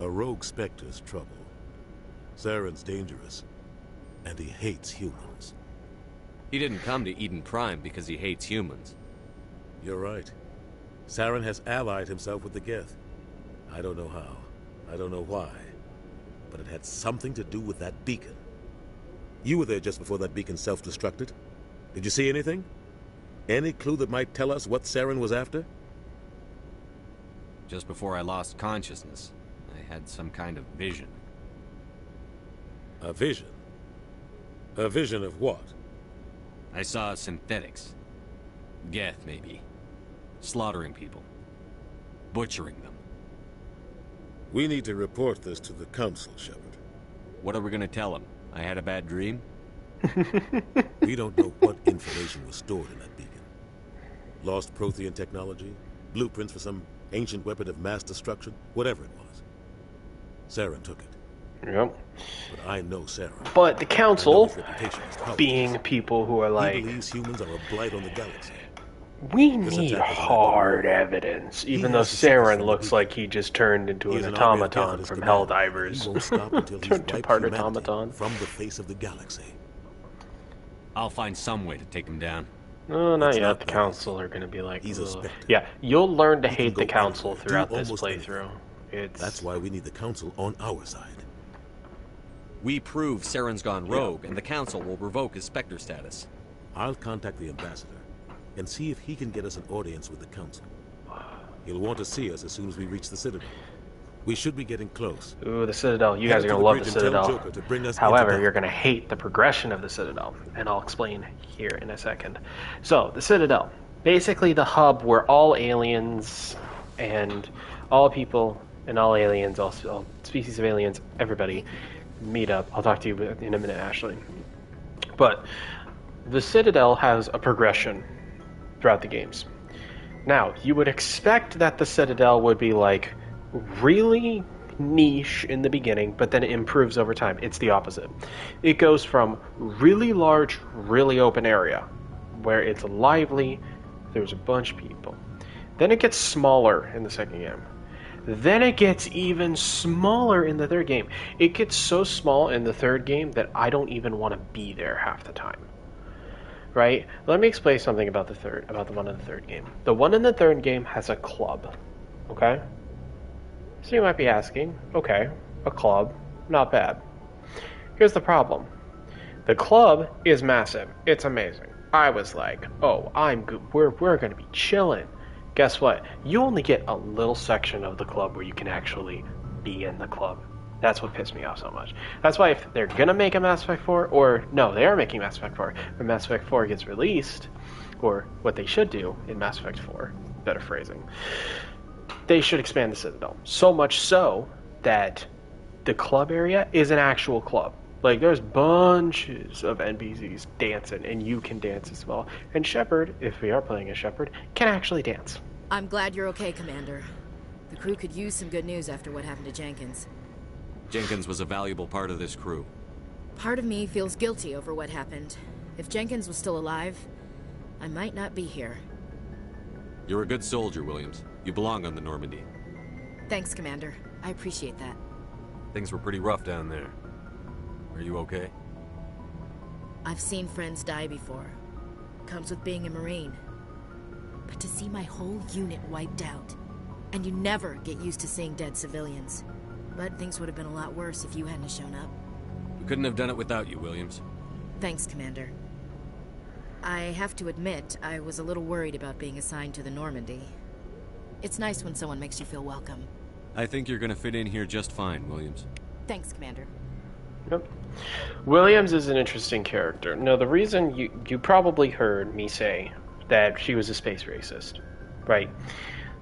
A rogue Spectre's trouble. Saren's dangerous, and he hates humans. He didn't come to Eden Prime because he hates humans. You're right. Saren has allied himself with the Geth. I don't know how. I don't know why. But it had something to do with that beacon. You were there just before that beacon self-destructed. Did you see anything? Any clue that might tell us what Saren was after? Just before I lost consciousness, I had some kind of vision. A vision? A vision of what? I saw synthetics. Geth, maybe. Slaughtering people. Butchering them. We need to report this to the Council, Shepard. What are we gonna tell them? I had a bad dream? We don't know what information was stored in that beacon. Lost Prothean technology? Blueprints for some ancient weapon of mass destruction? Whatever it was. Saren took it. Yep. But I know Saren. But the Council, is being people who are like... He believes humans are a blight on the galaxy. We need hard evidence, even though Saren looks like he just turned into an automaton from Helldivers. Two-part automaton. From the face of the galaxy. I'll find some way to take him down. No, not yet. The Council are going to be like... Yeah, you'll learn to hate the Council throughout this playthrough. That's why we need the Council on our side. We prove Saren's gone rogue, and the Council will revoke his Spectre status. I'll contact the Ambassador and see if he can get us an audience with the Council. He'll want to see us as soon as we reach the Citadel. We should be getting close. Ooh, the Citadel. You guys are going to love the Citadel. However, you're going to hate the progression of the Citadel, and I'll explain here in a second. So, the Citadel. Basically the hub where all aliens and all people and all aliens, all species of aliens, everybody meet up. I'll talk to you in a minute, Ashley. But the Citadel has a progression throughout the games. Now, you would expect that the Citadel would be like really niche in the beginning, but then it improves over time. It's the opposite. It goes from really large, really open area, where it's lively, there's a bunch of people. Then it gets smaller in the second game. Then it gets even smaller in the third game. It gets so small in the third game that I don't even want to be there half the time. Right? Let me explain something about the one in the third game. The one in the third game has a club. Okay? So you might be asking, okay, a club, not bad. Here's the problem. The club is massive. It's amazing. I was like, oh, I'm good. We're going to be chilling. Guess what? You only get a little section of the club where you can actually be in the club. That's what pissed me off so much. That's why if they're gonna make a Mass Effect 4, or no, they are making Mass Effect 4, when Mass Effect 4 gets released, or what they should do in Mass Effect 4, better phrasing, they should expand the Citadel. So much so that the club area is an actual club. Like, there's bunches of NPCs dancing, and you can dance as well. And Shepard, if we are playing as Shepard, can actually dance. I'm glad you're okay, Commander. The crew could use some good news after what happened to Jenkins. Jenkins was a valuable part of this crew. Part of me feels guilty over what happened. If Jenkins was still alive, I might not be here. You're a good soldier, Williams. You belong on the Normandy. Thanks, Commander. I appreciate that. Things were pretty rough down there. Are you okay? I've seen friends die before. Comes with being a Marine. But to see my whole unit wiped out, and you never get used to seeing dead civilians. But things would have been a lot worse if you hadn't shown up. We couldn't have done it without you, Williams. Thanks, Commander. I have to admit, I was a little worried about being assigned to the Normandy. It's nice when someone makes you feel welcome. I think you're gonna fit in here just fine, Williams. Thanks, Commander. Yep. Williams is an interesting character. Now, the reason you probably heard me say that she was a space racist, right?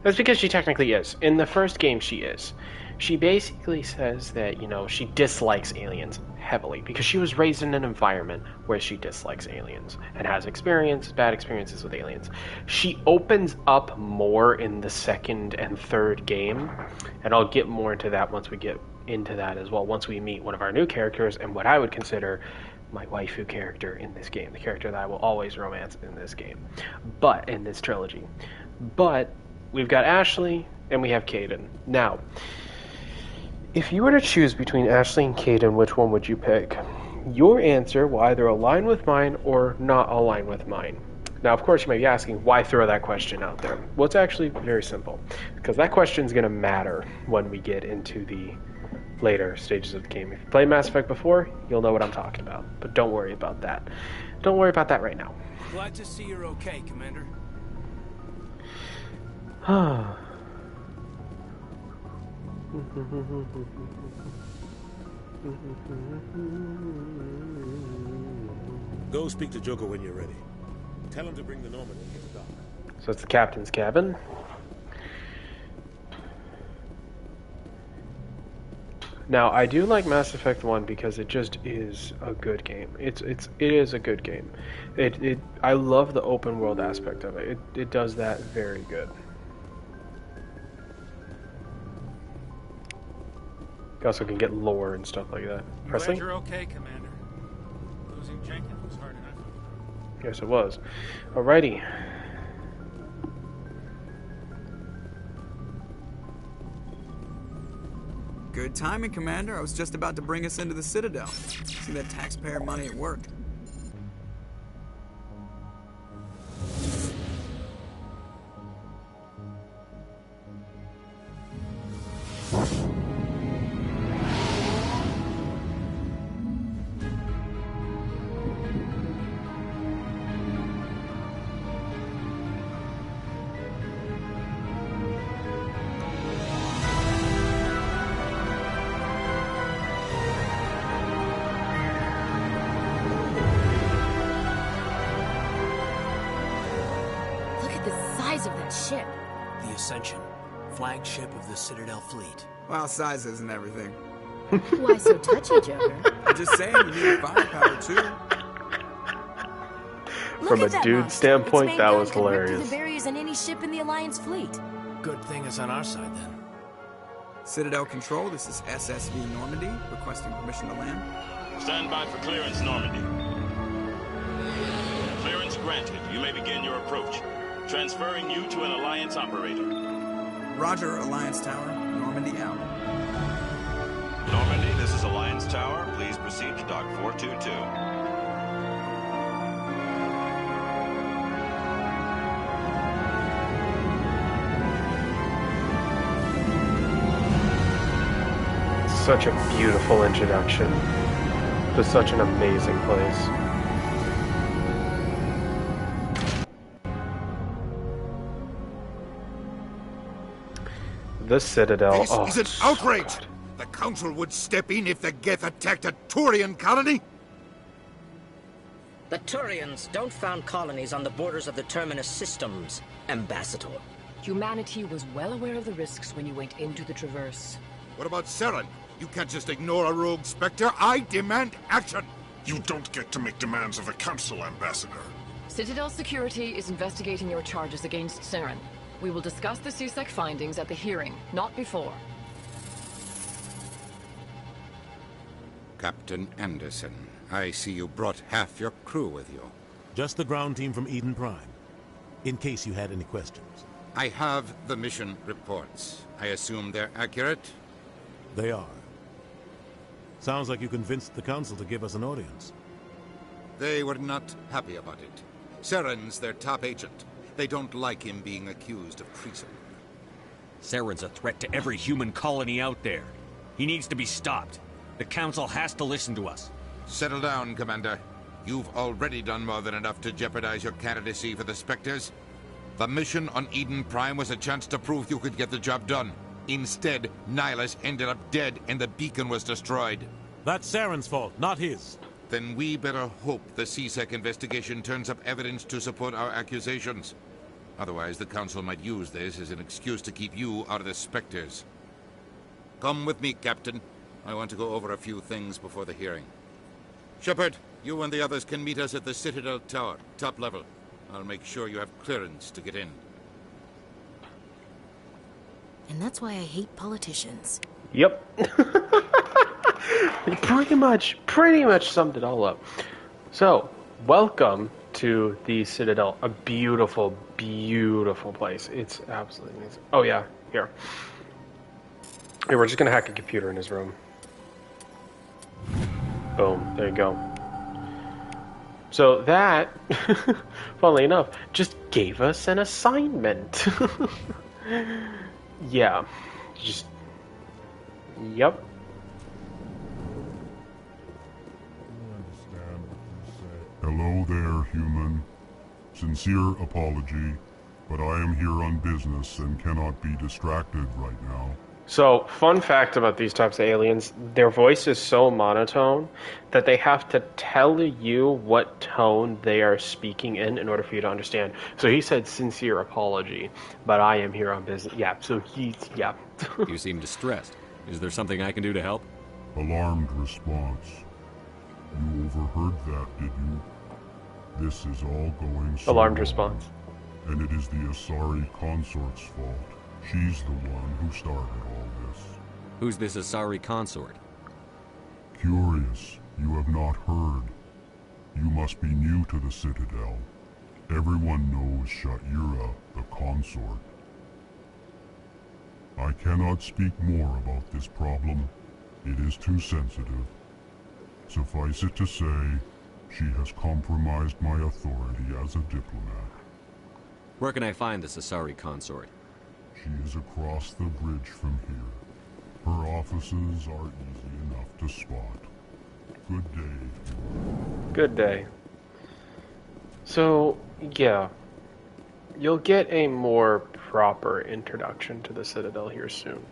That's because she technically is. In the first game, she is. She basically says that, you know, she dislikes aliens heavily because she was raised in an environment where she dislikes aliens and has bad experiences with aliens. She opens up more in the second and third game, and I'll get more into that once we get into that as well, once we meet one of our new characters and what I would consider my waifu character in this game, the character that I will always romance in this game, but in this trilogy. But we've got Ashley and we have Kaidan. Now, if you were to choose between Ashley and Kaidan, which one would you pick? Your answer will either align with mine or not align with mine. Now, of course, you might be asking, why throw that question out there? Well, it's actually very simple, because that question is going to matter when we get into the later stages of the game. If you played Mass Effect before, you'll know what I'm talking about, but don't worry about that. Don't worry about that right now. Glad to see you're okay, Commander. Go speak to Joker when you're ready. Tell him to bring the Normandy to the dock. So it's the captain's cabin. Now, I do like Mass Effect 1 because it just is a good game. It is a good game. I love the open world aspect of it. It does that very good. You also can get lore and stuff like that. Glad you're okay, Commander. Losing Jenkins was hard enough. Yes, it was. Alrighty. Good timing, Commander. I was just about to bring us into the Citadel. See that taxpayer money at work. Of that ship. The Ascension, flagship of the Citadel fleet. Well, size isn't everything. Why so touchy, Joker? I'm just saying, you need firepower too. From a dude standpoint, that was hilarious. The barriers in any ship in the Alliance fleet. Good thing it's on our side then. Citadel Control, this is SSV Normandy, requesting permission to land. Stand by for clearance, Normandy. Clearance granted. You may begin your approach. Transferring you to an Alliance operator. Roger, Alliance Tower. Normandy out. Normandy, this is Alliance Tower. Please proceed to Dock 422. Such a beautiful introduction to such an amazing place. The Citadel. This is an outrage! The Council would step in if the Geth attacked a Turian colony? The Turians don't found colonies on the borders of the Terminus systems, Ambassador. Humanity was well aware of the risks when you went into the Traverse. What about Saren? You can't just ignore a rogue Spectre. I demand action! You don't get to make demands of the Council, Ambassador. Citadel Security is investigating your charges against Saren. We will discuss the CSEC findings at the hearing, not before. Captain Anderson, I see you brought half your crew with you. Just the ground team from Eden Prime, in case you had any questions. I have the mission reports. I assume they're accurate? They are. Sounds like you convinced the Council to give us an audience. They were not happy about it. Saren's their top agent. They don't like him being accused of treason. Saren's a threat to every human colony out there. He needs to be stopped. The Council has to listen to us. Settle down, Commander. You've already done more than enough to jeopardize your candidacy for the Spectres. The mission on Eden Prime was a chance to prove you could get the job done. Instead, Nihilus ended up dead and the beacon was destroyed. That's Saren's fault, not his. Then we better hope the CSEC investigation turns up evidence to support our accusations. Otherwise, the Council might use this as an excuse to keep you out of the Spectres. Come with me, Captain. I want to go over a few things before the hearing. Shepard, you and the others can meet us at the Citadel Tower, top level. I'll make sure you have clearance to get in. And that's why I hate politicians. Yep. pretty much summed it all up. So, welcome to the Citadel. A beautiful, beautiful place. It's absolutely amazing. Oh yeah, here. Hey, we're just gonna hack a computer in his room. Boom, there you go. So that, funnily enough, just gave us an assignment. Yeah, just, yep. Hello there, human. Sincere apology, but I am here on business and cannot be distracted right now. So, fun fact about these types of aliens, their voice is so monotone that they have to tell you what tone they are speaking in order for you to understand. So he said sincere apology, but I am here on business. Yeah, so he's, yeah. You seem distressed. Is there something I can do to help? Alarmed response. You overheard that, did you? This is all going so Alarmed wrong. response. And it is the Asari consort's fault. She's the one who started all this. Who's this Asari consort? Curious, you have not heard. You must be new to the Citadel. Everyone knows Sha'ira, the consort. I cannot speak more about this problem. It is too sensitive. Suffice it to say, she has compromised my authority as a diplomat. Where can I find this Asari consort? She is across the bridge from here. Her offices are easy enough to spot. Good day. Good day. So, yeah. You'll get a more proper introduction to the Citadel here soon.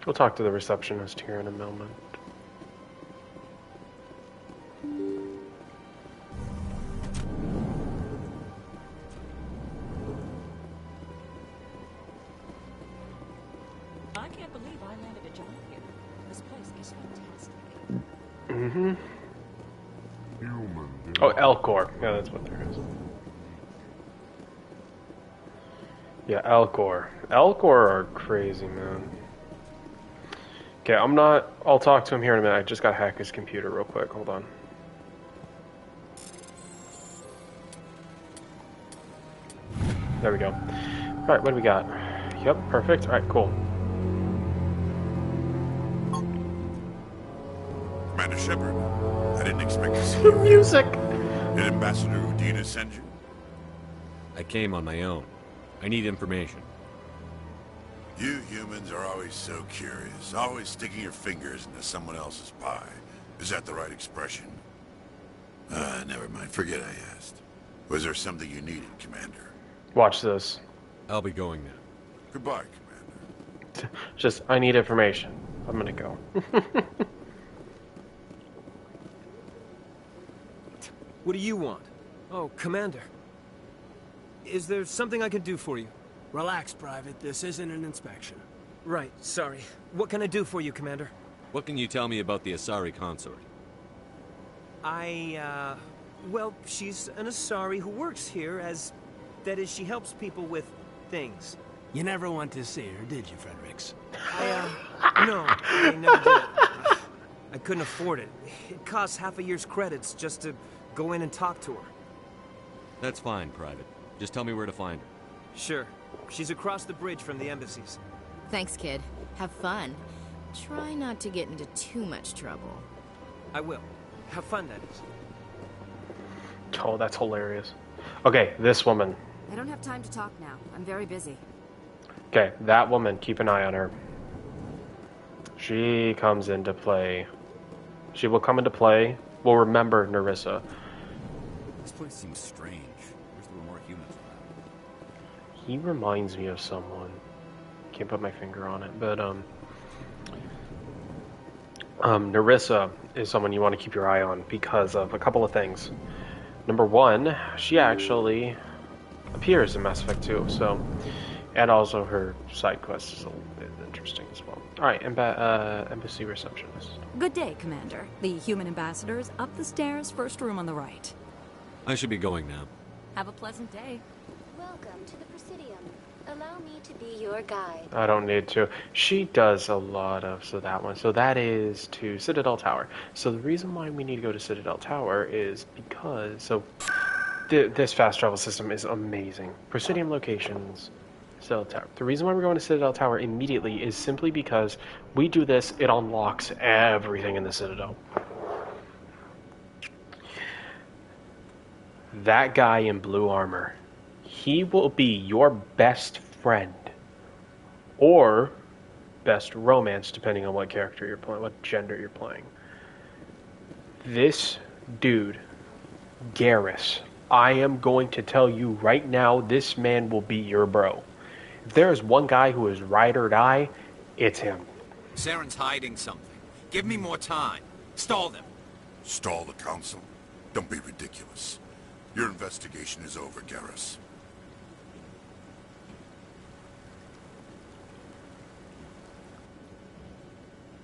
We'll talk to the receptionist here in a moment. I can't believe I landed a job here. This place is fantastic. Mm-hmm. Oh, Elcor. Yeah, that's what there is. Yeah, Elcor. Elcor are crazy, man. Okay, I'll talk to him here in a minute. I just gotta hack his computer real quick. Hold on. There we go. Alright, what do we got? Yep, perfect. Alright, cool. Commander Shepard, I didn't expect to see you. Music! Did Ambassador Udina send you? I came on my own. I need information. You humans are always so curious, always sticking your fingers into someone else's pie. Is that the right expression? Never mind. Forget I asked. Was there something you needed, Commander? Watch this. I'll be going now. Goodbye, Just, I need information. I'm gonna go. What do you want? Oh, Commander. Is there something I can do for you? Relax, Private. This isn't an inspection. Right, sorry. What can I do for you, Commander? What can you tell me about the Asari consort? Well, she's an Asari who works here as... That is, she helps people with things. You never went to see her, did you, Fredericks? No, I never did. I couldn't afford it. It costs half a year's credits just to go in and talk to her. That's fine, Private. Just tell me where to find her. Sure. She's across the bridge from the embassies. Thanks, kid. Have fun. Try not to get into too much trouble. I will. Have fun, that is. Oh, that's hilarious. Okay, this woman. I don't have time to talk now. I'm very busy. Okay, that woman, keep an eye on her. She comes into play. She will come into play. We'll remember Nerissa. This place seems strange. Wish there were more humans around. He reminds me of someone. Can't put my finger on it, but Nerissa is someone you want to keep your eye on because of a couple of things. Number one, she actually appears in Mass Effect 2, so, and also her side quest is a little bit interesting as well. Alright, embassy receptionist. Good day, Commander. The human ambassador is up the stairs, first room on the right. I should be going now. Have a pleasant day. Welcome to the Presidium. Allow me to be your guide. I don't need to. She does a lot of, so that one. So that is to Citadel Tower. So the reason why we need to go to Citadel Tower is because, so this fast travel system is amazing. Presidium locations, Citadel Tower. The reason why we're going to Citadel Tower immediately is simply because we do this, it unlocks everything in the Citadel. That guy in blue armor, he will be your best friend. Or best romance, depending on what character you're playing, what gender you're playing. This dude, Garrus, I am going to tell you right now, this man will be your bro. If there is one guy who is ride or die, it's him. Saren's hiding something. Give me more time. Stall them. Stall the Council? Don't be ridiculous. Your investigation is over, Garrus.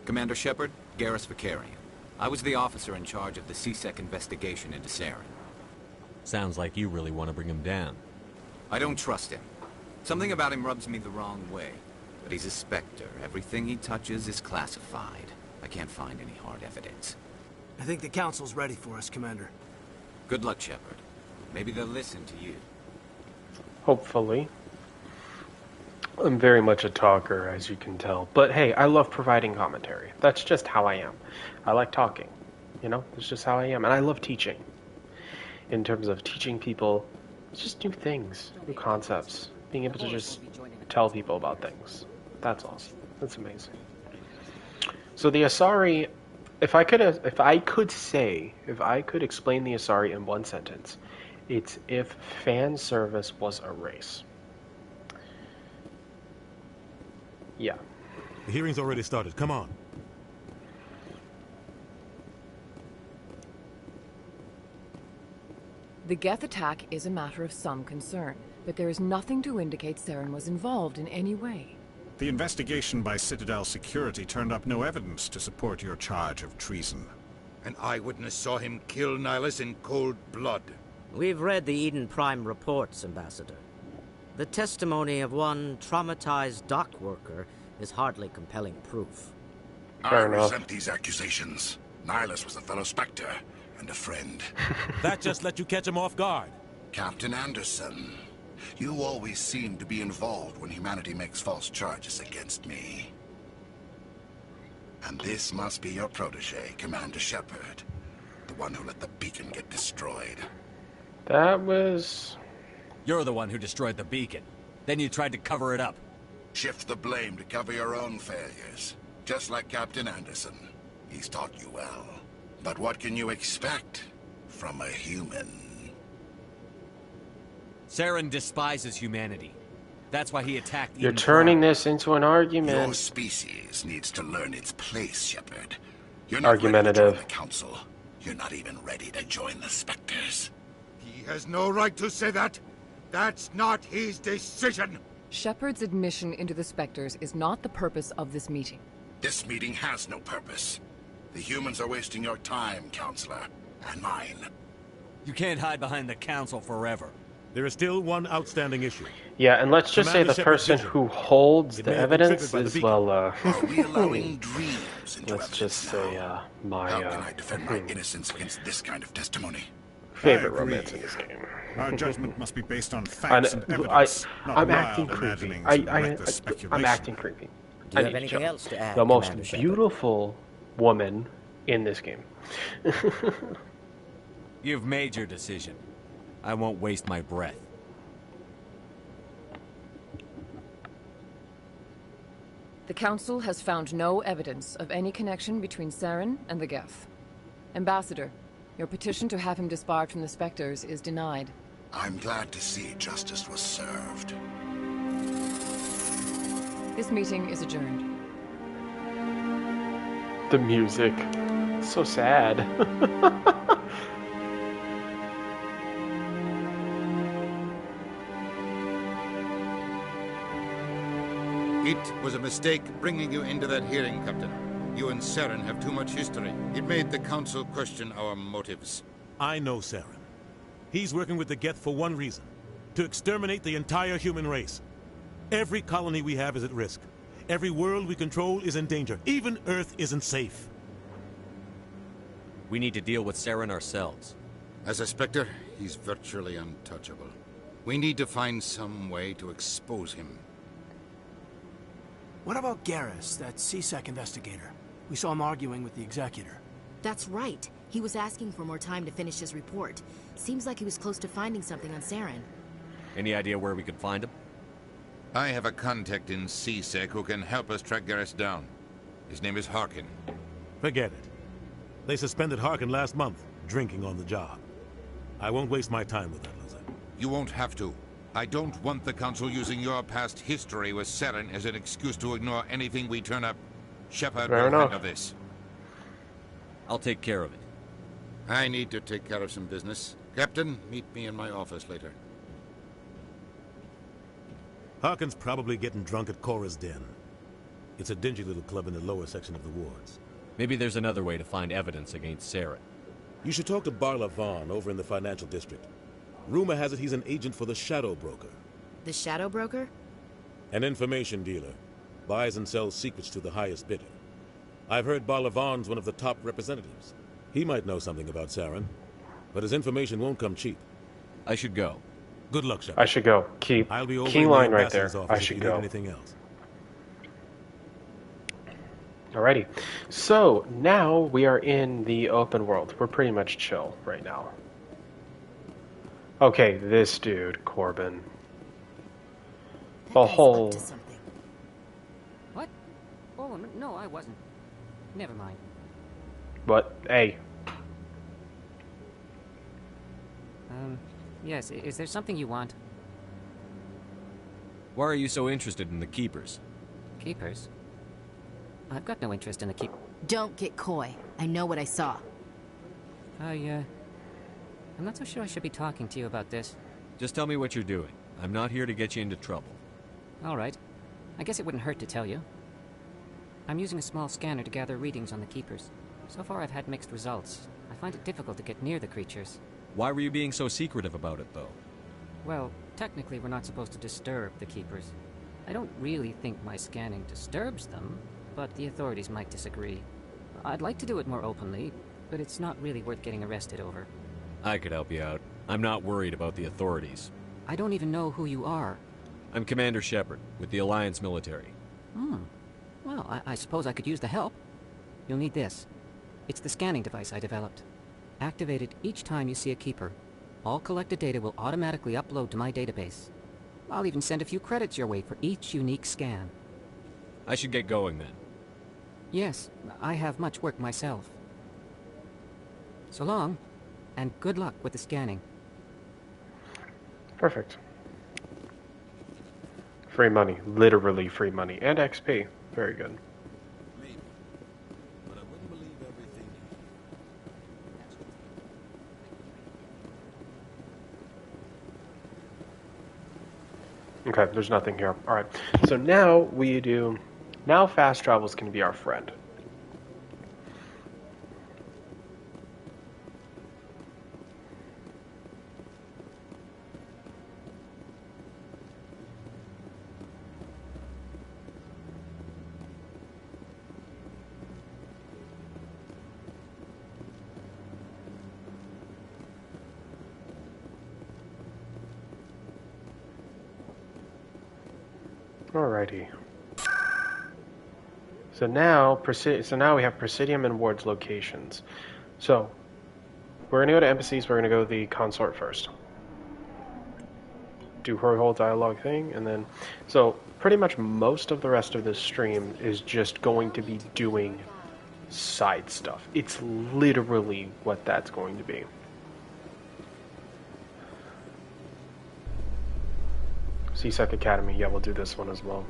Commander Shepard, Garrus Vakarian. I was the officer in charge of the C-Sec investigation into Saren. Sounds like you really want to bring him down. I don't trust him. Something about him rubs me the wrong way. But he's a Spectre. Everything he touches is classified. I can't find any hard evidence. I think the Council's ready for us, Commander. Good luck, Shepard. Maybe they'll listen to you. Hopefully. I'm very much a talker, as you can tell. But hey, I love providing commentary. That's just how I am. I like talking. You know, it's just how I am. And I love teaching. In terms of teaching people, just new things, new concepts. Being able to just tell people about things. That's awesome. That's amazing. So the Asari, if I could explain the Asari in one sentence, it's if fan service was a race. Yeah. The hearing's already started. Come on. The Geth attack is a matter of some concern, but there is nothing to indicate Saren was involved in any way. The investigation by Citadel Security turned up no evidence to support your charge of treason. An eyewitness saw him kill Nihilus in cold blood. We've read the Eden Prime reports, Ambassador. The testimony of one traumatized dock worker is hardly compelling proof. I resent these accusations. Nihilus was a fellow Spectre and a friend. That just let you catch him off guard. Captain Anderson, you always seem to be involved when humanity makes false charges against me. And this must be your protege, Commander Shepard. The one who let the beacon get destroyed. That was... You're the one who destroyed the beacon. Then you tried to cover it up. Shift the blame to cover your own failures. Just like Captain Anderson. He's taught you well. But what can you expect? from a human. Saren despises humanity. That's why he attacked You're Eden turning Prime. this into an argument. Your species needs to learn its place, Shepard. You're not ready to join Argumentative. the Council. You're not even ready to join the Spectres. He has no right to say that. That's not his decision. Shepard's admission into the Spectres is not the purpose of this meeting. This meeting has no purpose. The humans are wasting your time, Counselor. And mine. You can't hide behind the Council forever. There is still one outstanding issue. Yeah, and let's just say Commander the person Shepard's who holds It the may have been evidence triggered by the is, beacon. well, Are we allowing dreams into let's just say, my, How can I defend my innocence against this kind of testimony? favorite I agree. romance in this game. Our judgment must be based on I, facts and evidence, not I'm wild acting creepy. imaginings and reckless I'm speculation. acting creepy. Do I you have need anything to- else to add, The most Commander Shepard? beautiful woman in this game. You've made your decision. I won't waste my breath. The Council has found no evidence of any connection between Saren and the Geth. Ambassador, your petition to have him disbarred from the Spectres is denied. I'm glad to see justice was served. This meeting is adjourned. The music. So sad. It was a mistake bringing you into that hearing, Captain. You and Saren have too much history. It made the Council question our motives. I know Saren. He's working with the Geth for one reason. To exterminate the entire human race. Every colony we have is at risk. Every world we control is in danger. Even Earth isn't safe. We need to deal with Saren ourselves. As a Spectre, he's virtually untouchable. We need to find some way to expose him. What about Garrus, that CSEC investigator? We saw him arguing with the Executor. That's right. He was asking for more time to finish his report. Seems like he was close to finding something on Saren. Any idea where we could find him? I have a contact in CSEC who can help us track Garrus down. His name is Harkin. Forget it. They suspended Harkin last month, drinking on the job. I won't waste my time with that, Liza. You won't have to. I don't want the Council using your past history with Saren as an excuse to ignore anything we turn up. Shepard Fair will enough. handle this. I'll take care of it. I need to take care of some business. Captain, meet me in my office later. Harkin's probably getting drunk at Cora's Den. It's a dingy little club in the lower section of the wards. Maybe there's another way to find evidence against Saren. You should talk to Barla Vaughn over in the financial district. Rumor has it he's an agent for the Shadow Broker. The Shadow Broker? An information dealer. Buys and sells secrets to the highest bidder. I've heard Barla Vaughn's one of the top representatives. He might know something about Saren, but his information won't come cheap. I should go. Good luck, Shepard. I should go. I'll be over Key in the line right there. ambassador's office I if should you go. need anything else. Alrighty. So, now we are in the open world. We're pretty much chill right now. Okay, this dude, Corbin. The whole... What? Oh, no, I wasn't. Never mind. What? Hey. Yes, is there something you want? Why are you so interested in the Keepers? Keepers? I've got no interest in the keep... Don't get coy. I know what I saw. I'm not so sure I should be talking to you about this. Just tell me what you're doing. I'm not here to get you into trouble. All right. I guess it wouldn't hurt to tell you. I'm using a small scanner to gather readings on the Keepers. So far I've had mixed results. I find it difficult to get near the creatures. Why were you being so secretive about it, though? Well, technically we're not supposed to disturb the Keepers. I don't really think my scanning disturbs them, but the authorities might disagree. I'd like to do it more openly, but it's not really worth getting arrested over. I could help you out. I'm not worried about the authorities. I don't even know who you are. I'm Commander Shepard, with the Alliance military. Well, I suppose I could use the help. You'll need this. It's the scanning device I developed. Activate it each time you see a Keeper. All collected data will automatically upload to my database. I'll even send a few credits your way for each unique scan. I should get going then. Yes, I have much work myself. So long. And good luck with the scanning. Perfect. Free money. Literally free money. And XP. Very good. Maybe. But I wouldn't believe everything. Okay, there's nothing here. Alright. So now now fast travel is going to be our friend. Alrighty. So now we have Presidium and Ward's locations. So we're gonna go to embassies. We're gonna go to the consort first. Do her whole dialogue thing, and then so pretty much most of the rest of this stream is just going to be doing side stuff. It's literally what that's going to be. C-Sec Academy, yeah, we'll do this one as well.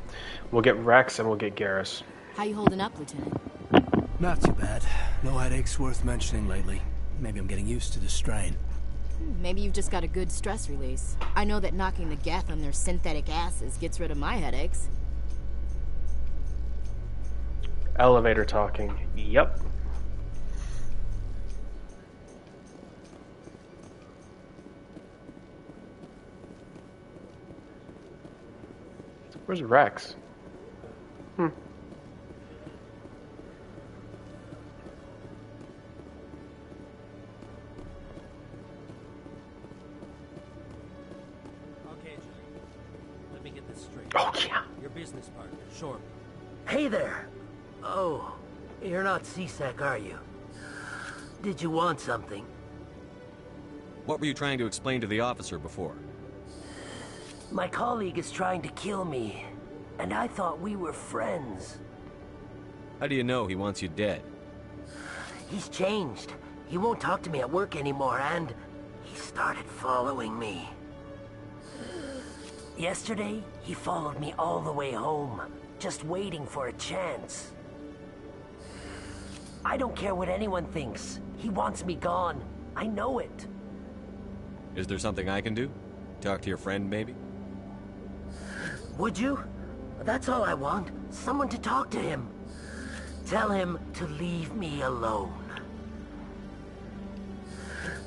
We'll get Rex and we'll get Garrus. How you holding up, Lieutenant? Not too bad. No headaches worth mentioning lately. Maybe I'm getting used to the strain. Maybe you've just got a good stress release. I know that knocking the Geth on their synthetic asses gets rid of my headaches. Elevator talking. Yep. Where's Rex? Okay, Jay. Let me get this straight. Oh, yeah. Your business partner, Shorb. Hey there. Oh, you're not C-Sec, are you? Did you want something? What were you trying to explain to the officer before? My colleague is trying to kill me, and I thought we were friends. How do you know he wants you dead? He's changed. He won't talk to me at work anymore, and he started following me. Yesterday, he followed me all the way home, just waiting for a chance. I don't care what anyone thinks. He wants me gone. I know it. Is there something I can do? Talk to your friend, maybe? Would you? That's all I want. Someone to talk to him. Tell him to leave me alone.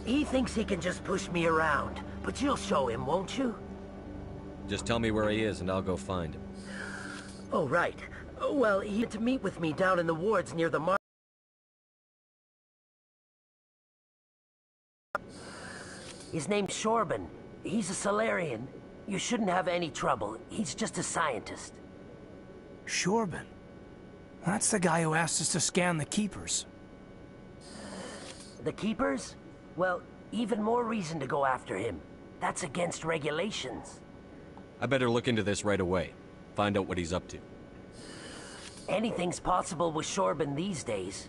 He thinks he can just push me around, but you'll show him, won't you? Just tell me where he is and I'll go find him. Oh, right. Well, he had to meet with me down in the wards near the market. His name's Shorban. He's a Salarian. You shouldn't have any trouble. He's just a scientist. Shorban? That's the guy who asked us to scan the Keepers. The Keepers? Well, even more reason to go after him. That's against regulations. I better look into this right away. Find out what he's up to. Anything's possible with Shorban these days.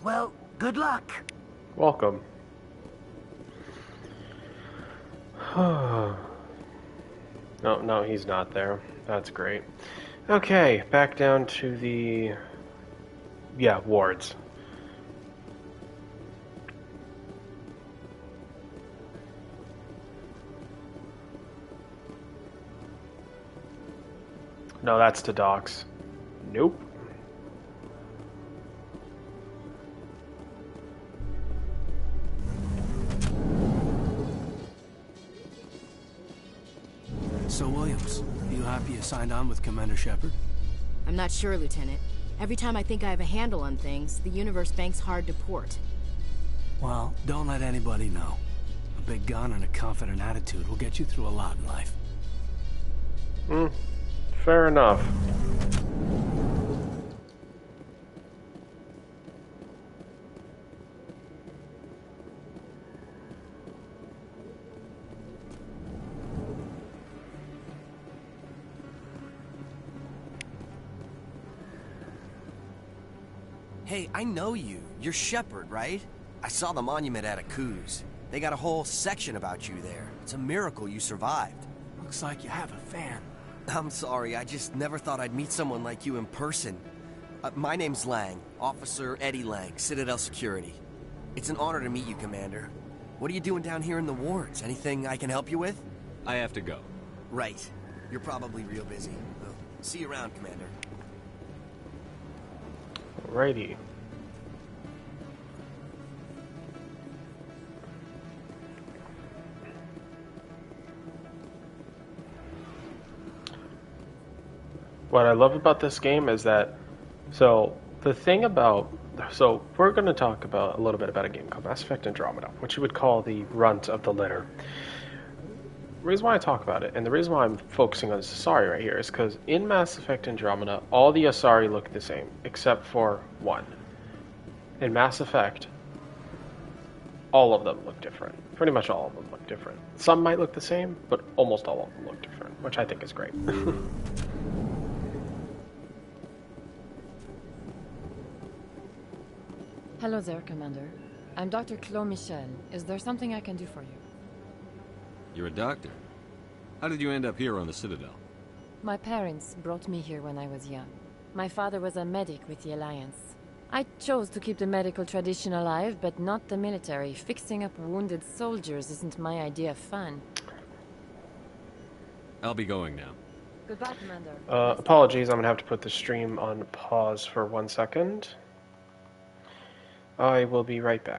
Well, good luck. Welcome. No, he's not there. That's great. Okay, back down to the... yeah, wards. No, that's to docks. Nope. So, Williams, you happy you signed on with Commander Shepard? I'm not sure, Lieutenant. Every time I think I have a handle on things, the Universe Bank's hard to port. Well, don't let anybody know. A big gun and a confident attitude will get you through a lot in life. Fair enough. Hey, I know you. You're Shepard, right? I saw the monument at Akuz. They got a whole section about you there. It's a miracle you survived. Looks like you have a fan. I'm sorry, I just never thought I'd meet someone like you in person. My name's Lang, Officer Eddie Lang, Citadel Security. It's an honor to meet you, Commander. What are you doing down here in the wards? Anything I can help you with? I have to go. Right. You're probably real busy. Well, see you around, Commander. Alrighty. What I love about this game is that, so we're going to talk about a little bit about a game called Mass Effect Andromeda, which you would call the runt of the litter. The reason why I talk about it, and the reason why I'm focusing on Asari right here, is because in Mass Effect Andromeda, all the Asari look the same, except for one. In Mass Effect, all of them look different. Pretty much all of them look different. Some might look the same, but almost all of them look different, which I think is great. Hello there, Commander. I'm Dr. Claude Michel. Is there something I can do for you? You're a doctor. How did you end up here on the Citadel? My parents brought me here when I was young. My father was a medic with the Alliance. I chose to keep the medical tradition alive, but not the military. Fixing up wounded soldiers isn't my idea of fun. I'll be going now. Goodbye, Commander. Apologies, I'm going to have to put the stream on pause for 1 second. I will be right back.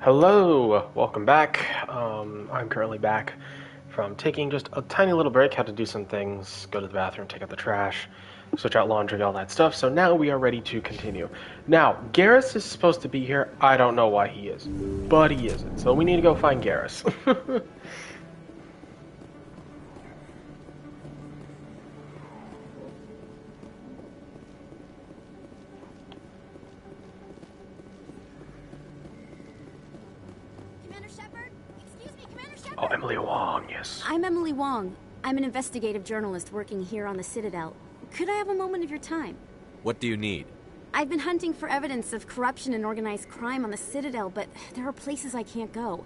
Hello, welcome back. I'm currently back from taking just a tiny little break. Had to do some things, go to the bathroom, take out the trash, switch out laundry, all that stuff. So now we are ready to continue. Now, Garrus is supposed to be here. I don't know why he is, but he isn't. So we need to go find Garrus. Oh, Emily Wong, yes. I'm Emily Wong. I'm an investigative journalist working here on the Citadel. Could I have a moment of your time? What do you need? I've been hunting for evidence of corruption and organized crime on the Citadel, but there are places I can't go.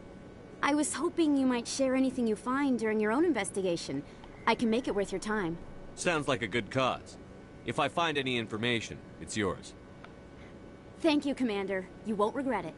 I was hoping you might share anything you find during your own investigation. I can make it worth your time. Sounds like a good cause. If I find any information, it's yours. Thank you, Commander. You won't regret it.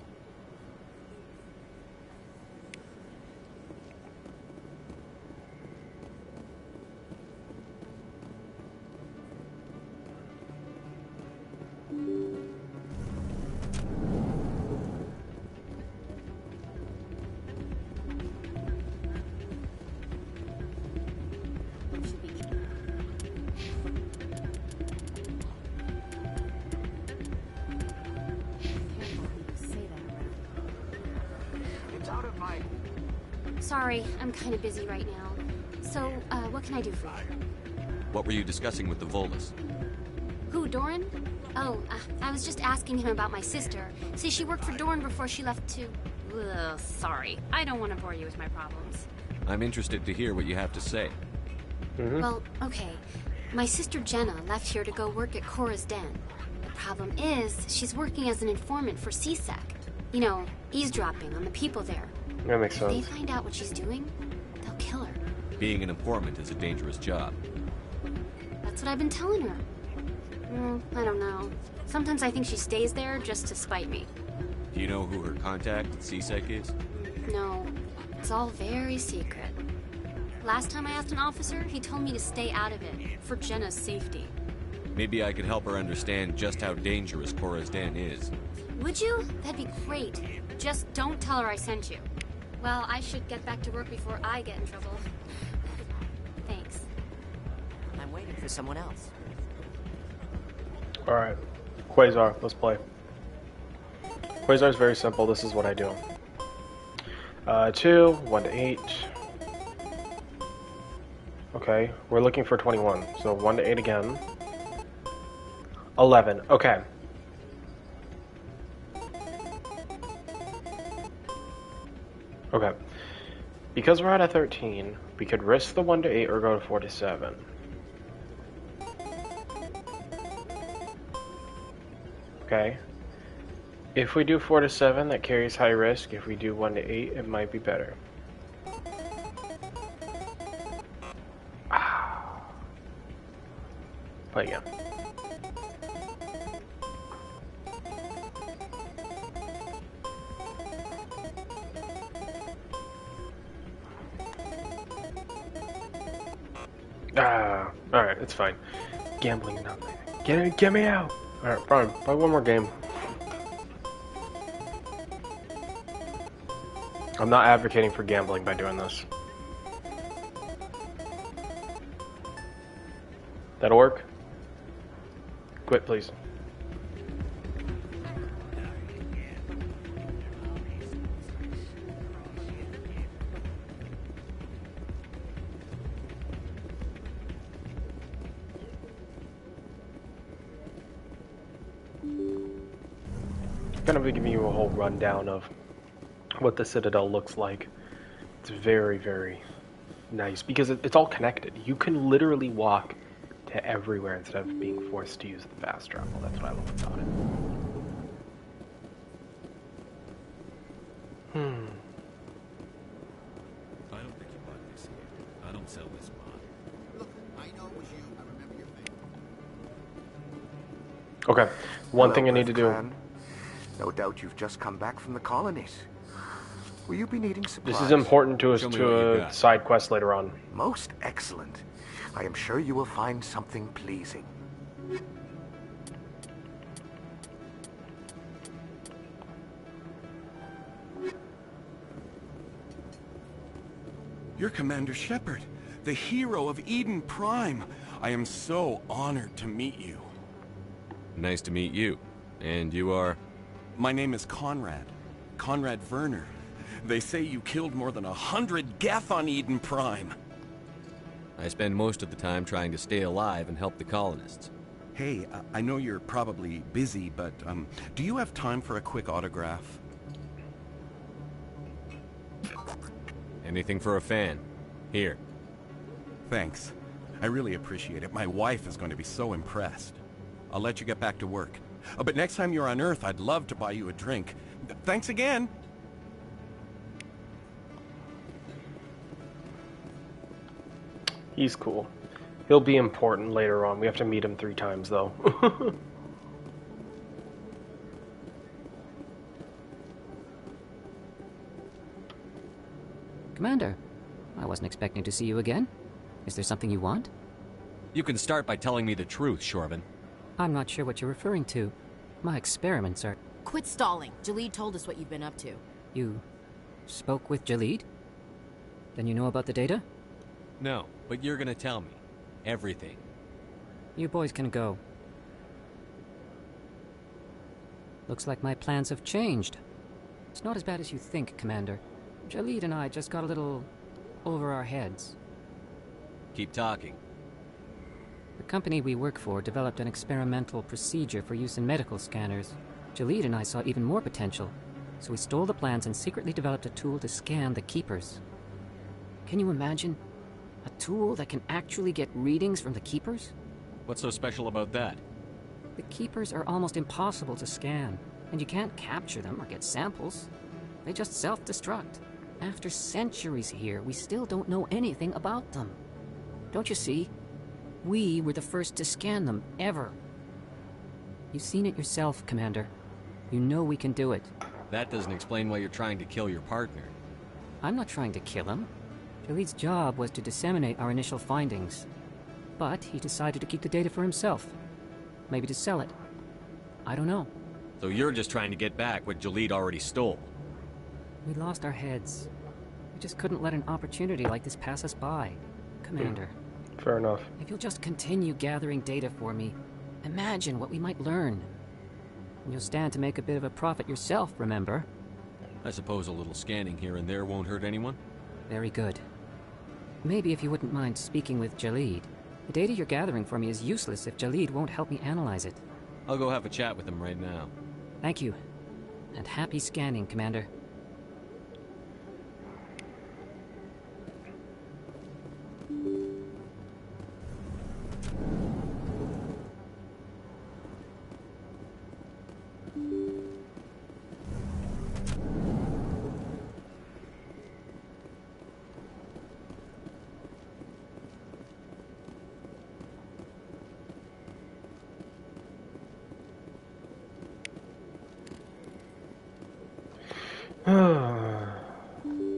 Sorry, I'm kind of busy right now. So, what can I do for you? What were you discussing with the Volus? Who, Doran? Oh, I was just asking him about my sister. See, she worked for Doran before she left to... Ugh, sorry. I don't want to bore you with my problems. I'm interested to hear what you have to say. Well, okay. My sister Jenna left here to go work at Cora's Den. The problem is, she's working as an informant for CSEC. You know, eavesdropping on the people there. That makes sense. If they find out what she's doing, they'll kill her. Being an informant is a dangerous job. That's what I've been telling her. I don't know. Sometimes I think she stays there just to spite me. Do you know who her contact at CSEC is? No, it's all very secret. Last time I asked an officer, he told me to stay out of it, for Jenna's safety. Maybe I could help her understand just how dangerous Cora's Den is. Would you? That'd be great. Just don't tell her I sent you. Well, I should get back to work before I get in trouble. Thanks. I'm waiting for someone else. Alright. Quasar, let's play. Quasar is very simple. This is what I do. 2, 1 to 8. Okay, we're looking for 21. So 1 to 8 again. 11. Okay. Okay. Because we're at a 13, we could risk the 1 to 8 or go to 4 to 7. Okay. If we do 4 to 7, that carries high risk. If we do 1 to 8, it might be better. Play again. Alright, it's fine. Gambling enough. Get me out! Alright, fine. Play one more game. I'm not advocating for gambling by doing this. That'll work? Quit, please. Kind of giving you a whole rundown of what the Citadel looks like. It's very, very nice because it's all connected. You can literally walk to everywhere instead of being forced to use the fast travel. That's what I love about it. I don't think you bought this here. I don't sell this mod. Look, I know it was you. I remember your face. Okay, one thing I need to do. Clan. No doubt you've just come back from the colonies. Will you be needing supplies? This is important to us to a side quest later on. Most excellent. I am sure you will find something pleasing. You're Commander Shepard, the hero of Eden Prime. I am so honored to meet you. Nice to meet you. And you are? My name is Conrad. Conrad Werner. They say you killed more than 100 Geth on Eden Prime. I spend most of the time trying to stay alive and help the colonists. Hey, I know you're probably busy, but do you have time for a quick autograph? Anything for a fan. Here. Thanks. I really appreciate it. My wife is going to be so impressed. I'll let you get back to work. But next time you're on Earth, I'd love to buy you a drink. Thanks again! He's cool. He'll be important later on. We have to meet him 3 times, though. Commander, I wasn't expecting to see you again. Is there something you want? You can start by telling me the truth, Shorban. I'm not sure what you're referring to. My experiments are... Quit stalling. Jalid told us what you've been up to. You spoke with Jalid? Then you know about the data? No, but you're gonna tell me. Everything. You boys can go. Looks like my plans have changed. It's not as bad as you think, Commander. Jalid and I just got a little over our heads. Keep talking. The company we work for developed an experimental procedure for use in medical scanners. Jalid and I saw even more potential, so we stole the plans and secretly developed a tool to scan the Keepers. Can you imagine? A tool that can actually get readings from the Keepers? What's so special about that? The Keepers are almost impossible to scan, and you can't capture them or get samples. They just self-destruct. After centuries here, we still don't know anything about them. Don't you see? We were the first to scan them, ever. You've seen it yourself, Commander. You know we can do it. That doesn't explain why you're trying to kill your partner. I'm not trying to kill him. Jalid's job was to disseminate our initial findings. But he decided to keep the data for himself. Maybe to sell it. I don't know. So you're just trying to get back what Jalid already stole. We lost our heads. We just couldn't let an opportunity like this pass us by, Commander. Fair enough. If you'll just continue gathering data for me, imagine what we might learn. And you'll stand to make a bit of a profit yourself, remember? I suppose a little scanning here and there won't hurt anyone? Very good. Maybe if you wouldn't mind speaking with Jalid. The data you're gathering for me is useless if Jalid won't help me analyze it. I'll go have a chat with him right now. Thank you. And happy scanning, Commander.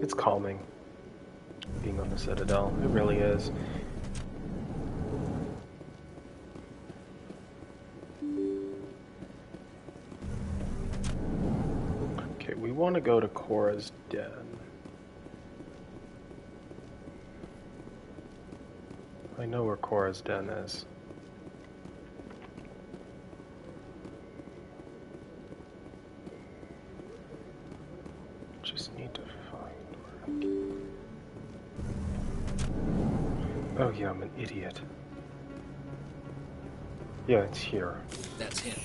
It's calming, being on the Citadel. It really is. Okay, we want to go to Cora's Den. I know where Cora's Den is. Just need to find where... Oh yeah, I'm an idiot. Yeah, it's here. That's him.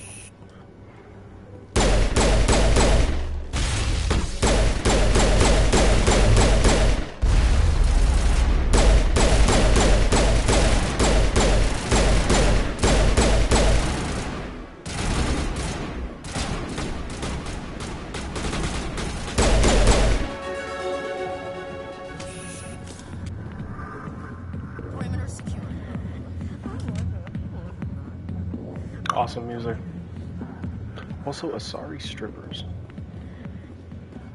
Awesome music. Also, Asari strippers.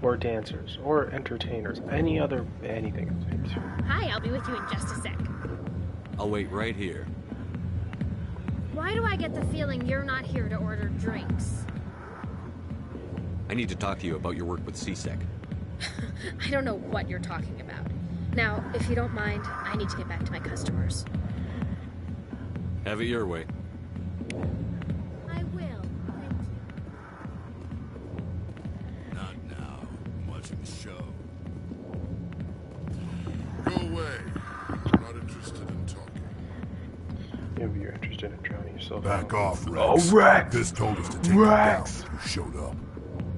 Or dancers. Or entertainers. Anything. Hi, I'll be with you in just a sec. I'll wait right here. Why do I get the feeling you're not here to order drinks? I need to talk to you about your work with C-Sec. I don't know what you're talking about. Now, if you don't mind, I need to get back to my customers. Have it your way. I will. Not now. I'm watching the show. Go away. I'm not interested in talking. Maybe you're interested in drowning yourself. Back off, Rex. Oh, Rex! This told us to take you down if you showed up.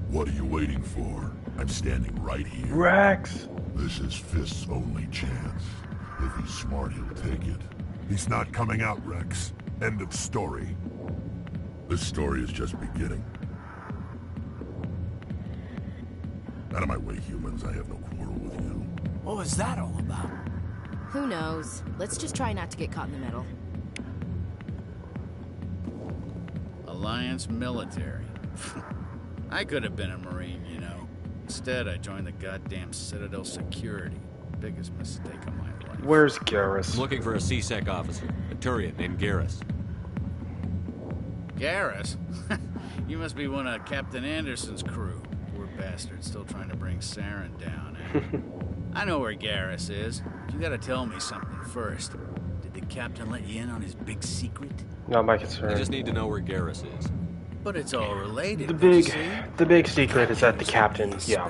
What are you waiting for? I'm standing right here. Rex! This is Fist's only chance. If he's smart, he'll take it. He's not coming out, Rex. End of story. This story is just beginning. Out of my way, humans. I have no quarrel with you. What was that all about? Who knows? Let's just try not to get caught in the middle. Alliance military. I could have been a Marine, you know. Instead, I joined the goddamn Citadel Security. Biggest mistake of my life. Where's Garrus? I'm looking for a C-Sec officer, a Turian named Garrus. Garrus? You must be one of Captain Anderson's crew. Poor bastard, still trying to bring Saren down, eh? I know where Garrus is. You gotta tell me something first. Did the captain let you in on his big secret? Not my concern. I just need to know where Garrus is. But it's all related. The big secret is that the captain, yeah.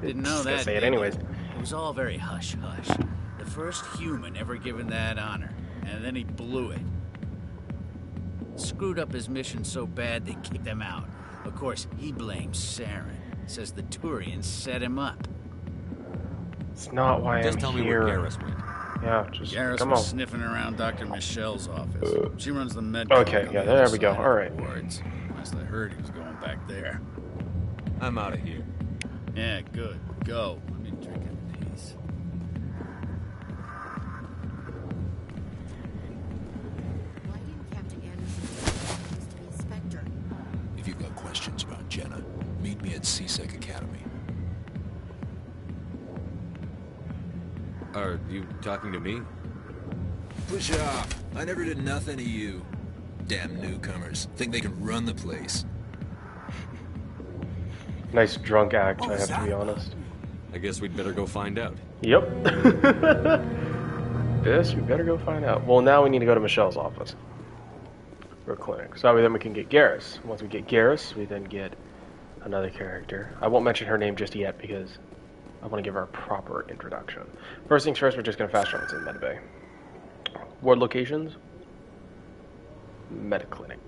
Didn't know that. Say it anyways. It was all very hush-hush. The first human ever given that honor, and then he blew it. Screwed up his mission so bad they kicked him out. Of course, he blames Saren. Says the Turians set him up. It's not why just I'm tell here. me where Garrus went. Yeah, just Garrus come was on. sniffing around Dr. Michelle's office. She runs the med. Okay, yeah, there we go. All right. Last I heard, he was going back there. I'm out of here. Yeah, good. Go. Let me drink in peace. Why didn't Captain Anderson used to be a Spectre? If you've got questions about Jenna, meet me at C-Sec Academy. Are you talking to me? Push off. I never did nothing to you. Damn newcomers. Think they can run the place. Nice drunk act, I have to be honest. I guess we'd better go find out. Yep. Yes, we better go find out. Well, now we need to go to Michelle's office. Or clinic. So then we can get Garrus. Once we get Garrus, we then get another character. I won't mention her name just yet because I want to give her a proper introduction. First things first, we're just going to fast travel to the medbay. Ward locations. Mediclinic.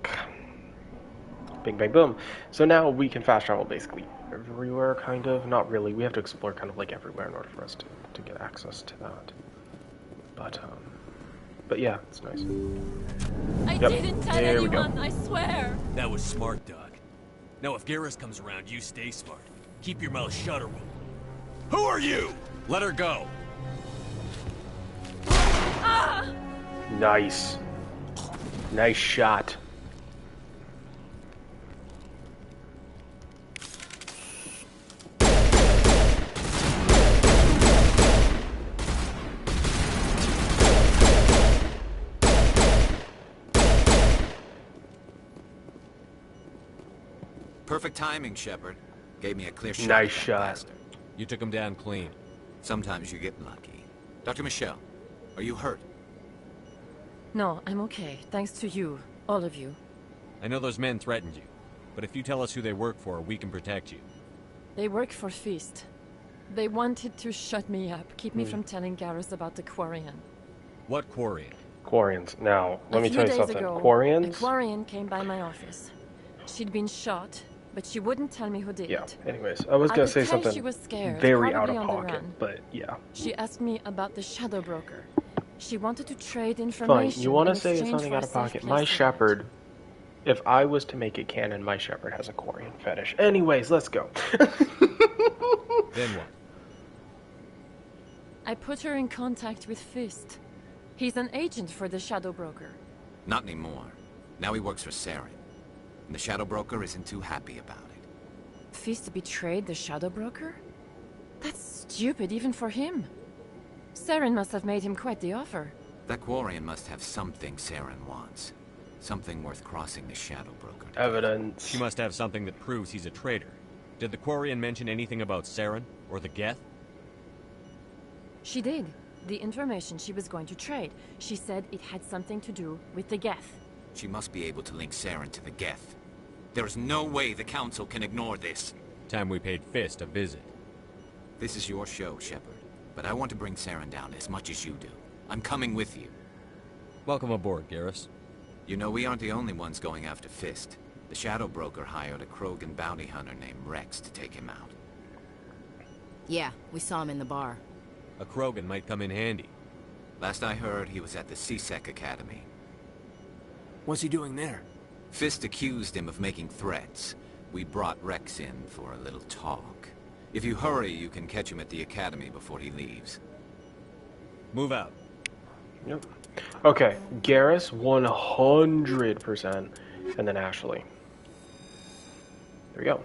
Bing, bang, boom. So now we can fast travel basically everywhere, kind of. Not really. We have to explore kind of like everywhere in order for us to get access to that. But yeah, it's nice. I Yep. didn't tell There we go. anyone, I swear. That was smart, Doc. Now if Garrus comes around, you stay smart. Keep your mouth shut or we'll... Who are you? Let her go. Ah! Nice. Nice shot. Perfect timing, Shepard. Gave me a clear shot. Nice shot. You took him down clean. Sometimes you get lucky. Dr. Michelle, are you hurt? No, I'm okay. Thanks to you. All of you. I know those men threatened you, but if you tell us who they work for, we can protect you. They work for Fist. They wanted to shut me up, keep me from telling Garrus about the Quarian. What Quarian? Quarians. Now, let me tell you something. A Quarians? Quarian came by my office. She'd been shot, but she wouldn't tell me who did it. Anyways, I was going to say could tell something she was scared, very out probably of on the pocket, run. but yeah. She asked me about the Shadow Broker. She wanted to trade information. Fine, you want to in say exchange something for out a of safe pocket. place My to shepherd, if I was to make it canon, my shepherd has a Quarian fetish. Anyways, let's go. Then what? I put her in contact with Fist. He's an agent for the Shadow Broker. Not anymore. Now he works for Saren. And the Shadow Broker isn't too happy about it. Fist betrayed the Shadow Broker? That's stupid even for him. Saren must have made him quite the offer. That Quarian must have something Saren wants. Something worth crossing the Shadow Broker. Evidence. She must have something that proves he's a traitor. Did the Quarian mention anything about Saren or the Geth? She did. The information she was going to trade. She said it had something to do with the Geth. She must be able to link Saren to the Geth. There's no way the Council can ignore this. Time we paid Fist a visit. This is your show, Shepard. But I want to bring Saren down as much as you do. I'm coming with you. Welcome aboard, Garrus. You know, we aren't the only ones going after Fist. The Shadow Broker hired a Krogan bounty hunter named Rex to take him out. Yeah, we saw him in the bar. A Krogan might come in handy. Last I heard, he was at the CSEC Academy. What's he doing there? Fist accused him of making threats. We brought Rex in for a little talk. If you hurry, you can catch him at the Academy before he leaves. Move out. Yep. Okay, Garrus 100%, and then Ashley. There we go.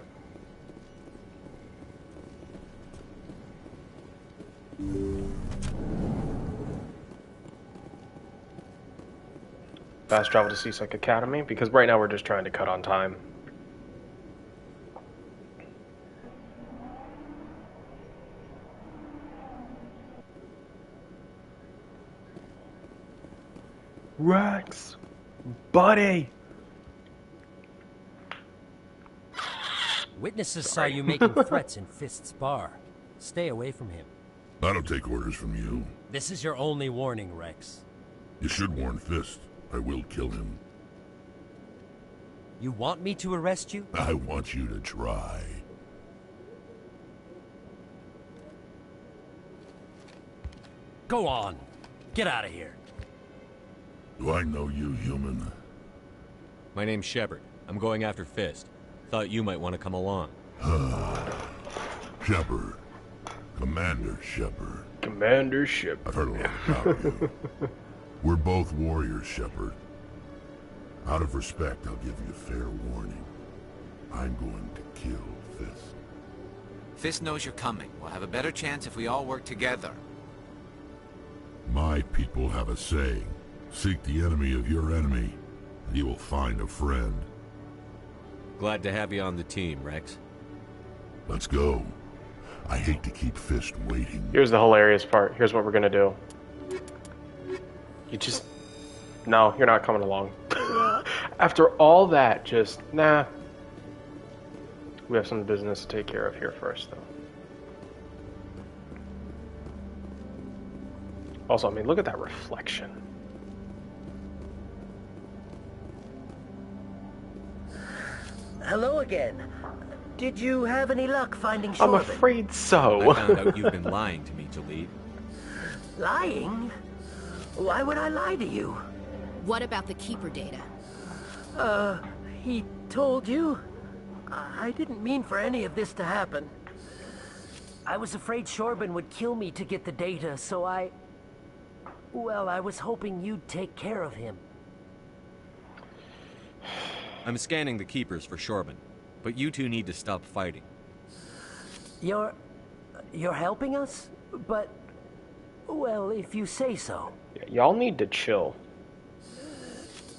Fast travel to CSEC Academy, because right now we're just trying to cut on time. Rex! Buddy! Witnesses saw you making threats in Fist's bar. Stay away from him. I don't take orders from you. This is your only warning, Rex. You should warn Fist. I will kill him. You want me to arrest you? I want you to try. Go on. Get out of here. Do I know you, human? My name's Shepard. I'm going after Fist. Thought you might want to come along. Shepard. Commander Shepard. Commander Shepard. I've heard a lot about you. We're both warriors, Shepard. Out of respect, I'll give you a fair warning. I'm going to kill Fist. Fist knows you're coming. We'll have a better chance if we all work together. My people have a saying. Seek the enemy of your enemy, and you will find a friend. Glad to have you on the team, Rex. Let's go. I hate to keep Fist waiting. Here's the hilarious part. Here's what we're gonna do. You just... No, you're not coming along. After all that, just... Nah. We have some business to take care of here first, though. Also, I mean, look at that reflection. Hello again. Did you have any luck finding Shorben? I'm afraid so. I found out you've been lying to me, Talib. Lying? Why would I lie to you? What about the Keeper data? He told you? I didn't mean for any of this to happen. I was afraid Shorben would kill me to get the data, so well, I was hoping you'd take care of him. I'm scanning the Keepers for Shorben, but you two need to stop fighting. You're helping us? But, well, if you say so. Y'all need to chill.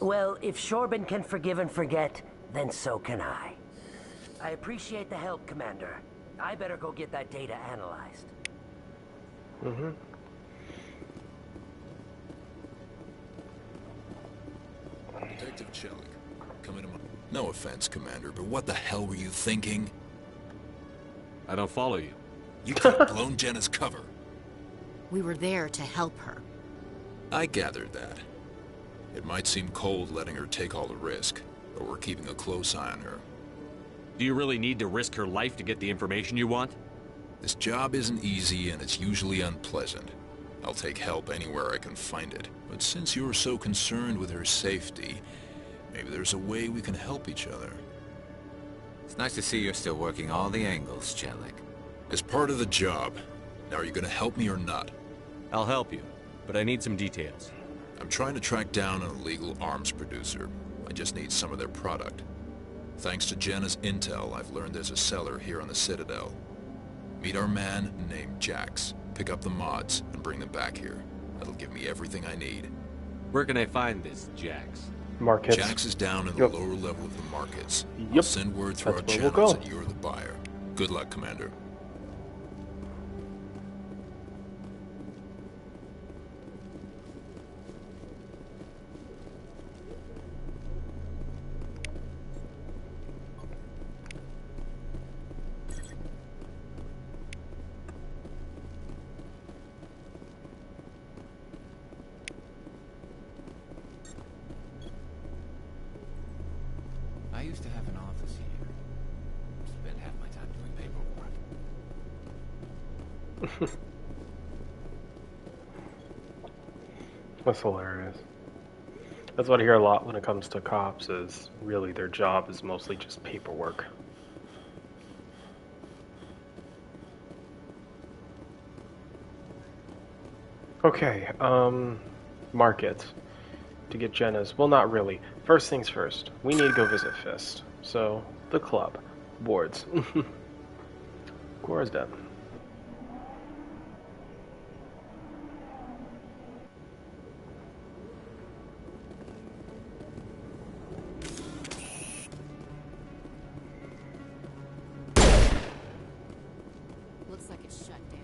Well, if Shorben can forgive and forget, then so can I. I appreciate the help, Commander. I better go get that data analyzed. Mm-hmm. Detective Chelik, come into my... No offense, Commander, but what the hell were you thinking? I don't follow you. You could have blown Jenna's cover. We were there to help her. I gathered that. It might seem cold letting her take all the risk, but we're keeping a close eye on her. Do you really need to risk her life to get the information you want? This job isn't easy and it's usually unpleasant. I'll take help anywhere I can find it. But since you're so concerned with her safety, maybe there's a way we can help each other. It's nice to see you're still working all the angles, Chelik. As part of the job. Now, are you gonna help me or not? I'll help you, but I need some details. I'm trying to track down an illegal arms producer. I just need some of their product. Thanks to Jenna's intel, I've learned there's a seller here on the Citadel. Meet our man named Jax. Pick up the mods and bring them back here. That'll give me everything I need. Where can I find this Jax? Markets. Jax is down in the lower level of the markets. Yep. I'll send word through our channels that you're the buyer. Good luck, Commander. used to have an office here. Spent half my time doing paperwork. That's hilarious. That's what I hear a lot when it comes to cops, is really their job is mostly just paperwork. Okay, market to get Jenna's. Well, not really. First things first, we need to go visit Fist. So, the club. Boards. Cora's dead. Looks like it's shut down.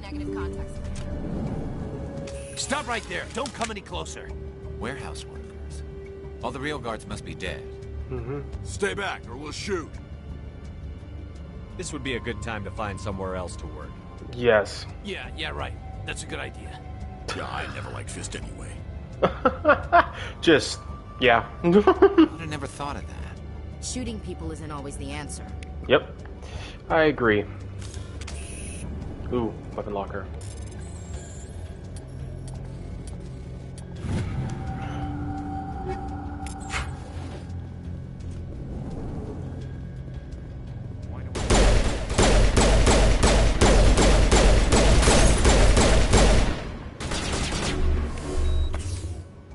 Negative contacts. Stop right there. Don't come any closer. Warehouse workers. All the real guards must be dead. Stay back, or we'll shoot. This would be a good time to find somewhere else to work. Yes. Yeah, right. That's a good idea. Yeah, I never liked Fist anyway. Just, yeah. I would have never thought of that. Shooting people isn't always the answer. Yep. I agree. Ooh, weapon locker.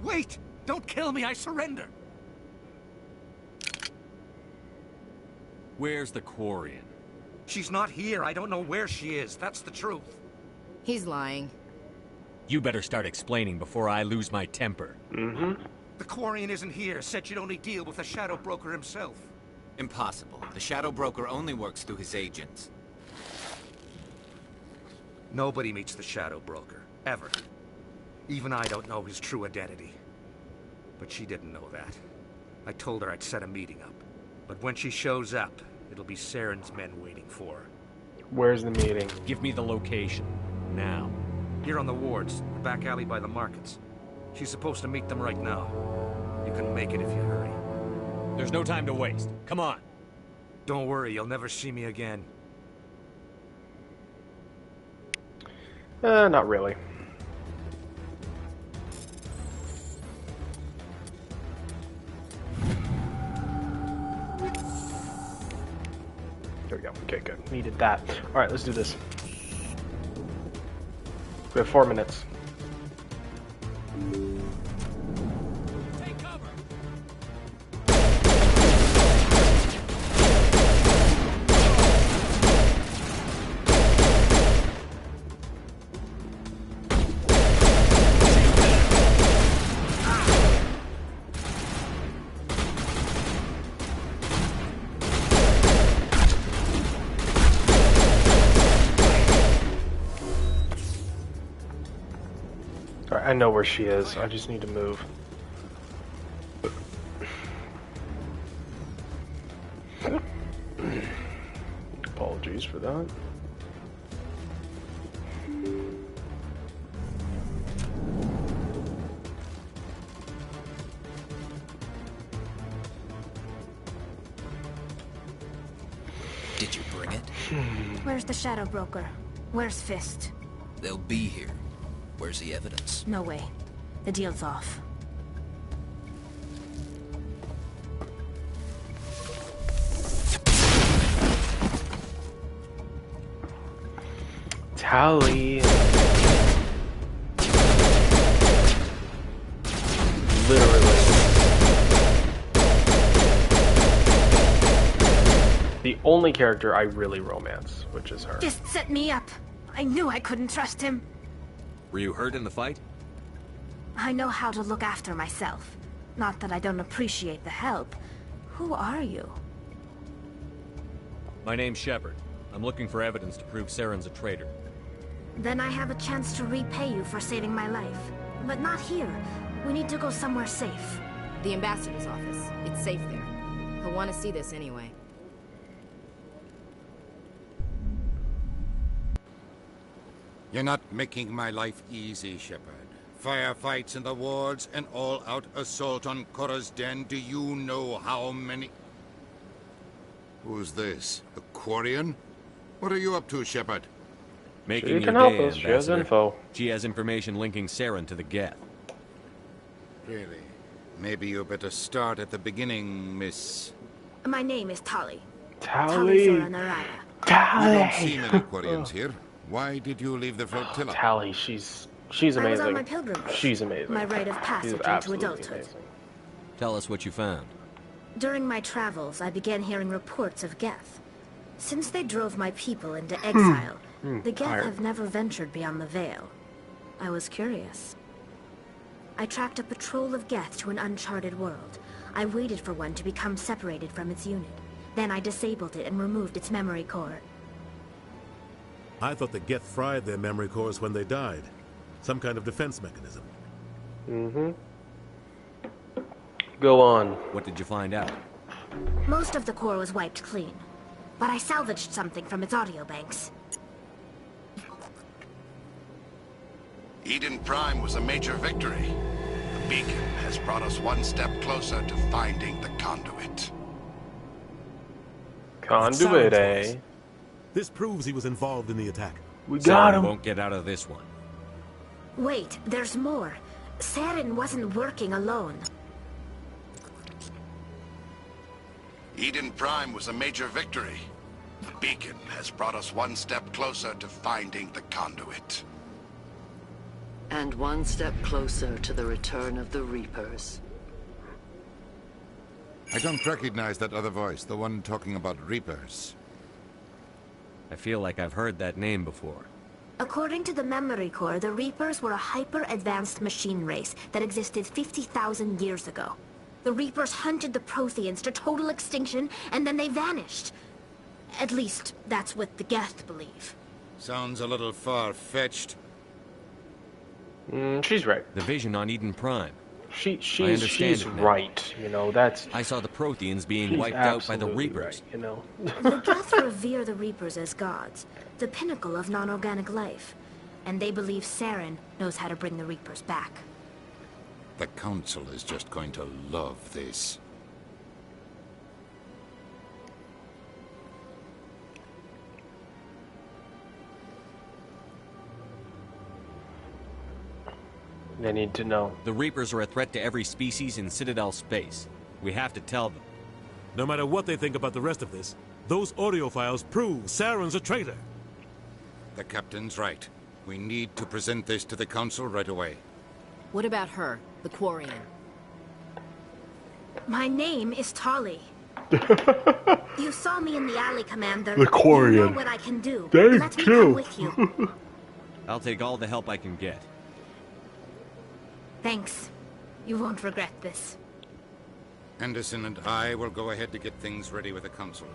Wait! Don't kill me, I surrender! Where's the Quarian? She's not here. I don't know where she is. That's the truth. He's lying. You better start explaining before I lose my temper. The Quarian isn't here. Said she'd only deal with the Shadow Broker himself. Impossible. The Shadow Broker only works through his agents. Nobody meets the Shadow Broker. Ever. Even I don't know his true identity. But she didn't know that. I told her I'd set a meeting up. But when she shows up, it'll be Saren's men waiting for her. Where's the meeting? Give me the location. Now. Here on the wards, the back alley by the markets. She's supposed to meet them right now. You can make it if you hurry. There's no time to waste. Come on. Don't worry, you'll never see me again. Not really. There we go. Okay, good. Needed that. Alright, let's do this. We have 4 minutes. Take cover. I know where she is. I just need to move. Apologies for that. Did you bring it? Where's the Shadow Broker? Where's Fist? They'll be here. Where's the evidence? No way. The deal's off. Tally. Literally. only character I really romance, which is her. Just set me up. I knew I couldn't trust him. Were you hurt in the fight? I know how to look after myself. Not that I don't appreciate the help. Who are you? My name's Shepard. I'm looking for evidence to prove Saren's a traitor. Then I have a chance to repay you for saving my life. But not here. We need to go somewhere safe. The ambassador's office. It's safe there. He'll want to see this anyway. You're not making my life easy, Shepard. Firefights in the wards, an all-out assault on Korra's den. Do you know how many... Who's this? A Quarian? What are you up to, Shepard? Making She your can help day, us. She has Ambassador. info. She has information linking Saren to the Geth. Really? Maybe you better start at the beginning, Miss... My name is Tali. Tali. Zora Naraya. We don't see many Quarians here. Why did you leave the flotilla? Tali, she's I was amazing. on my pilgrimage. She's amazing. My rite of She's passage into absolutely adulthood. amazing. Tell us what you found. During my travels, I began hearing reports of Geth. Since they drove my people into exile, the Geth fire. have never ventured beyond the Veil. I was curious. I tracked a patrol of Geth to an uncharted world. I waited for one to become separated from its unit. Then I disabled it and removed its memory core. I thought the Geth fried their memory cores when they died. Some kind of defense mechanism. Mm-hmm. Go on. What did you find out? Most of the core was wiped clean, but I salvaged something from its audio banks. Eden Prime was a major victory. The beacon has brought us one step closer to finding the conduit. Conduit, eh? This proves he was involved in the attack. We got him. Won't get out of this one. Wait, there's more. Saren wasn't working alone. Eden Prime was a major victory. The beacon has brought us one step closer to finding the conduit. And one step closer to the return of the Reapers. I don't recognize that other voice, the one talking about Reapers. I feel like I've heard that name before. According to the memory core, the Reapers were a hyper-advanced machine race that existed 50,000 years ago. The Reapers hunted the Protheans to total extinction, and then they vanished. At least, that's what the Geth believe. Sounds a little far-fetched. She's right. The vision on Eden Prime. She's right. You know, that's... I saw the Protheans being she's wiped out by the absolutely Reapers. right, you know. The Geth revere the Reapers as gods, the pinnacle of non-organic life. And they believe Saren knows how to bring the Reapers back. The Council is just going to love this. They need to know. The Reapers are a threat to every species in Citadel space. We have to tell them. No matter what they think about the rest of this, those audio files prove Saren's a traitor. The Captain's right. We need to present this to the Council right away. What about her, the Quarian? My name is Tali. You saw me in the alley, Commander. The Quarian. You know what I can do. They Let me do. come with you. I'll take all the help I can get. Thanks. You won't regret this. Anderson and I will go ahead to get things ready with the Council.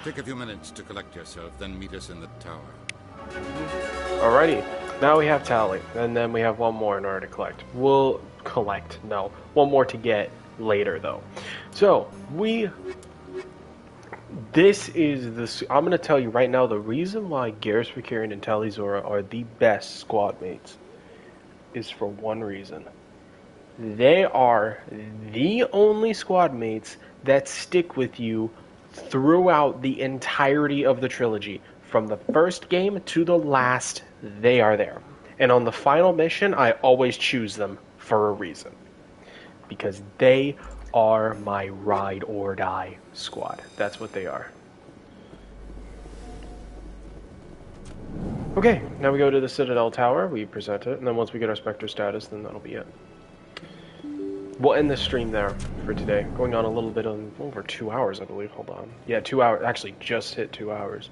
Take a few minutes to collect yourself, then meet us in the tower. Alrighty. Now we have Tali, and then we have one more in order to collect. We'll collect, no. One more to get later, though. So, this is the... I'm going to tell you right now, the reason why Garrus Vakarian and Tali Zora are the best squad mates is for one reason. They are the only squad mates that stick with you throughout the entirety of the trilogy. From the first game to the last, they are there. And on the final mission, I always choose them for a reason. Because they are my ride or die squad. That's what they are. Okay, now we go to the Citadel Tower, we present it, and then once we get our Spectre status, then that'll be it. we'll end the stream there for today. Going on a little bit on over 2 hours, I believe. Hold on. Yeah, 2 hours. Actually, just hit 2 hours.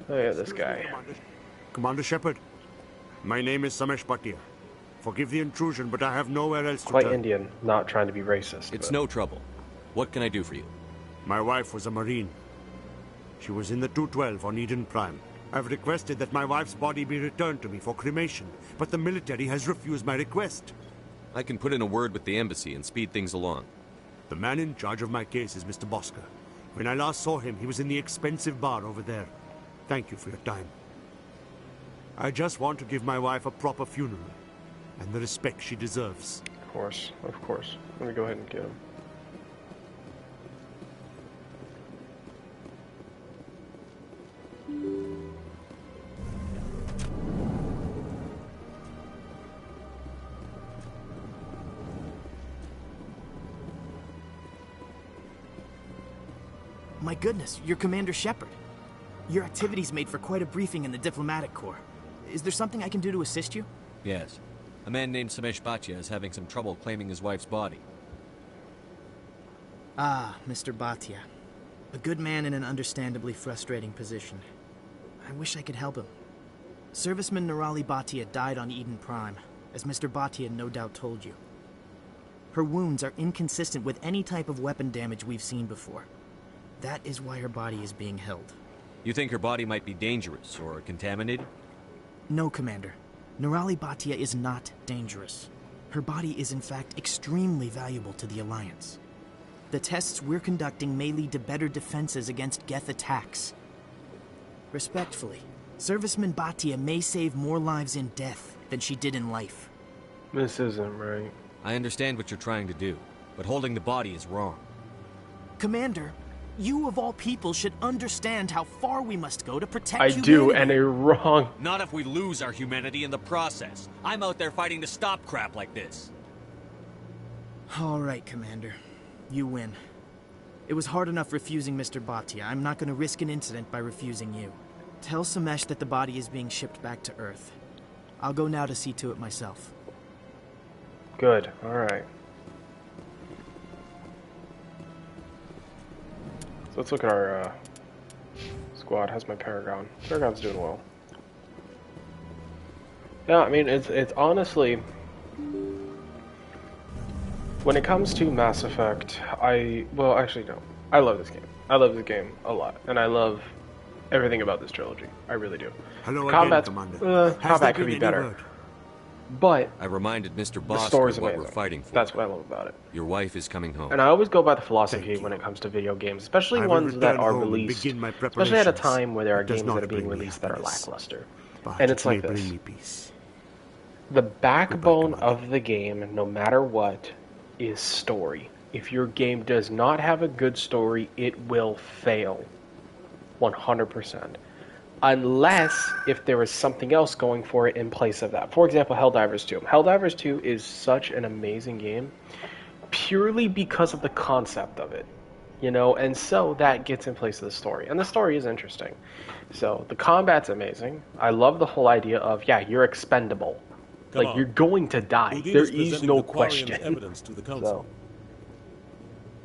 Oh yeah, this guy. Commander Shepard, my name is Samesh Bhatia. Forgive the intrusion, but I have nowhere else to Quite turn. Indian, not trying to be racist. It's but... no trouble. What can I do for you? My wife was a Marine. She was in the 212 on Eden Prime. I've requested that my wife's body be returned to me for cremation, but the military has refused my request. I can put in a word with the embassy and speed things along. The man in charge of my case is Mr. Bosker. When I last saw him, he was in the expensive bar over there. Thank you for your time. I just want to give my wife a proper funeral, and the respect she deserves. Of course, of course. Let me go ahead and get him. My goodness, you're Commander Shepard. Your activities made for quite a briefing in the Diplomatic Corps. Is there something I can do to assist you? Yes. A man named Samesh Bhatia is having some trouble claiming his wife's body. Ah, Mr. Bhatia. A good man in an understandably frustrating position. I wish I could help him. Serviceman Nirali Bhatia died on Eden Prime, as Mr. Bhatia no doubt told you. Her wounds are inconsistent with any type of weapon damage we've seen before. That is why her body is being held. You think her body might be dangerous or contaminated? No, Commander. Nirali Bhatia is not dangerous. Her body is in fact extremely valuable to the Alliance. The tests we're conducting may lead to better defenses against Geth attacks. Respectfully, Serviceman Bhatia may save more lives in death than she did in life. This isn't right. I understand what you're trying to do, but holding the body is wrong. Commander, you of all people should understand how far we must go to protect I humanity. do, and you're wrong. Not if we lose our humanity in the process. I'm out there fighting to stop crap like this. All right, Commander. You win. It was hard enough refusing Mr. Bhatia. I'm not going to risk an incident by refusing you. Tell Samesh that the body is being shipped back to Earth. I'll go now to see to it myself. Good, alright. So let's look at our squad. How's my Paragon? Paragon's doing well. Yeah, I mean, it's honestly, when it comes to Mass Effect, well, actually, no. I love this game. I love this game a lot, and I love everything about this trilogy. I really do. Hello Combat, again, Commander. combat could be better. But I reminded Mr. the Bosker story's what amazing. we're fighting for. That's what I love about it. Your wife is coming home. And I always go by the philosophy when it comes to video games, especially I will ones that return are home and released, begin my especially at a preparations. time where there are It does games that not are being bring me released that are happiness, lackluster. but And it it's like may bring this. me peace. The backbone of the game, no matter what, is story. If your game does not have a good story, it will fail. 100%. Unless if there is something else going for it in place of that. For example, Helldivers 2. Helldivers 2 is such an amazing game purely because of the concept of it. You know, and so that gets in place of the story. And the story is interesting. So the combat's amazing. I love the whole idea of, yeah, you're expendable. Come Like, on. you're going to die. Udine There is is presenting no the Quarian's question. evidence to the council.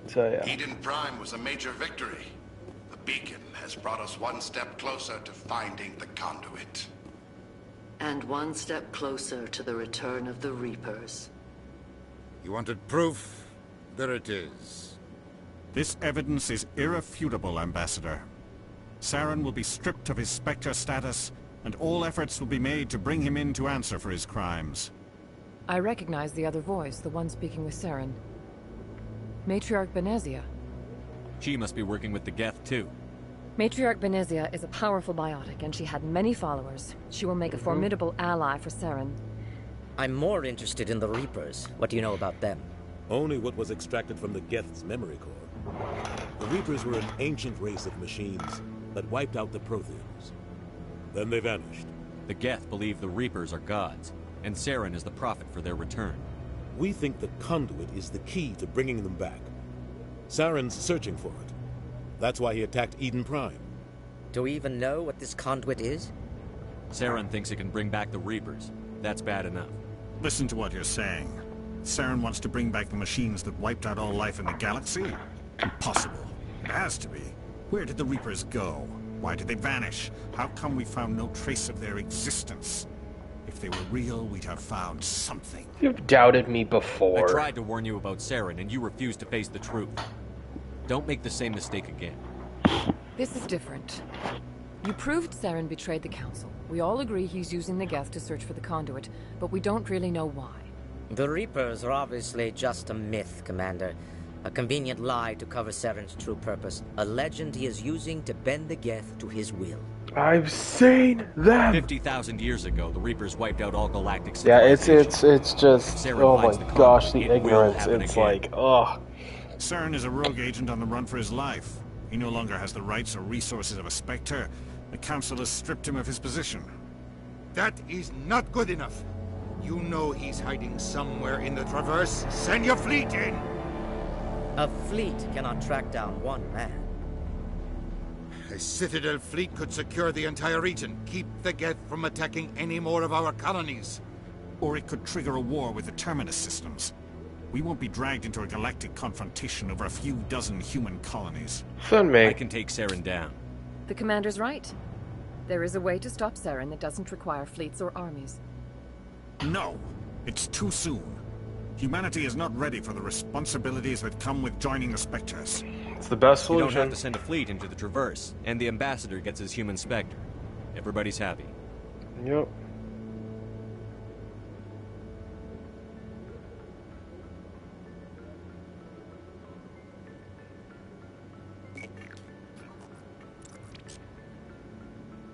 So yeah. Eden Prime was a major victory. The beacon has brought us one step closer to finding the conduit. And one step closer to the return of the Reapers. You wanted proof? There it is. This evidence is irrefutable, Ambassador. Saren will be stripped of his Spectre status, and all efforts will be made to bring him in to answer for his crimes. I recognize the other voice, the one speaking with Saren. Matriarch Benezia. She must be working with the Geth too. Matriarch Benezia is a powerful biotic, and she had many followers. She will make a formidable ally for Saren. I'm more interested in the Reapers. What do you know about them? Only what was extracted from the Geth's memory core. The Reapers were an ancient race of machines that wiped out the Protheans. Then they vanished. The Geth believe the Reapers are gods, and Saren is the prophet for their return. We think the conduit is the key to bringing them back. Saren's searching for it. That's why he attacked Eden Prime. Do we even know what this conduit is? Saren thinks it can bring back the Reapers. That's bad enough. Listen to what you're saying. Saren wants to bring back the machines that wiped out all life in the galaxy? Impossible. It has to be. Where did the Reapers go? Why did they vanish? How come we found no trace of their existence? If they were real, we'd have found something. You've doubted me before. I tried to warn you about Saren, and you refused to face the truth. Don't make the same mistake again. This is different. You proved Saren betrayed the Council. We all agree he's using the Geth to search for the conduit, but we don't really know why. The Reapers are obviously just a myth, Commander. A convenient lie to cover Saren's true purpose. A legend he is using to bend the Geth to his will. I've seen them! 50,000 years ago, the Reapers wiped out all galactic Yeah, civilization. it's just, oh my gosh, the ignorance, it's like, ugh. Saren is a rogue agent on the run for his life. He no longer has the rights or resources of a Spectre. The Council has stripped him of his position. That is not good enough. You know he's hiding somewhere in the Traverse. Send your fleet in! A fleet cannot track down one man. A Citadel fleet could secure the entire region, keep the Geth from attacking any more of our colonies. Or it could trigger a war with the Terminus systems. We won't be dragged into a galactic confrontation over a few dozen human colonies. I can take Saren down. The Commander's right. There is a way to stop Saren that doesn't require fleets or armies. No! It's too soon. Humanity is not ready for the responsibilities that come with joining the Spectres. It's the best You solution. don't have to send a fleet into the Traverse, and the Ambassador gets his human Spectre. Everybody's happy. Yep.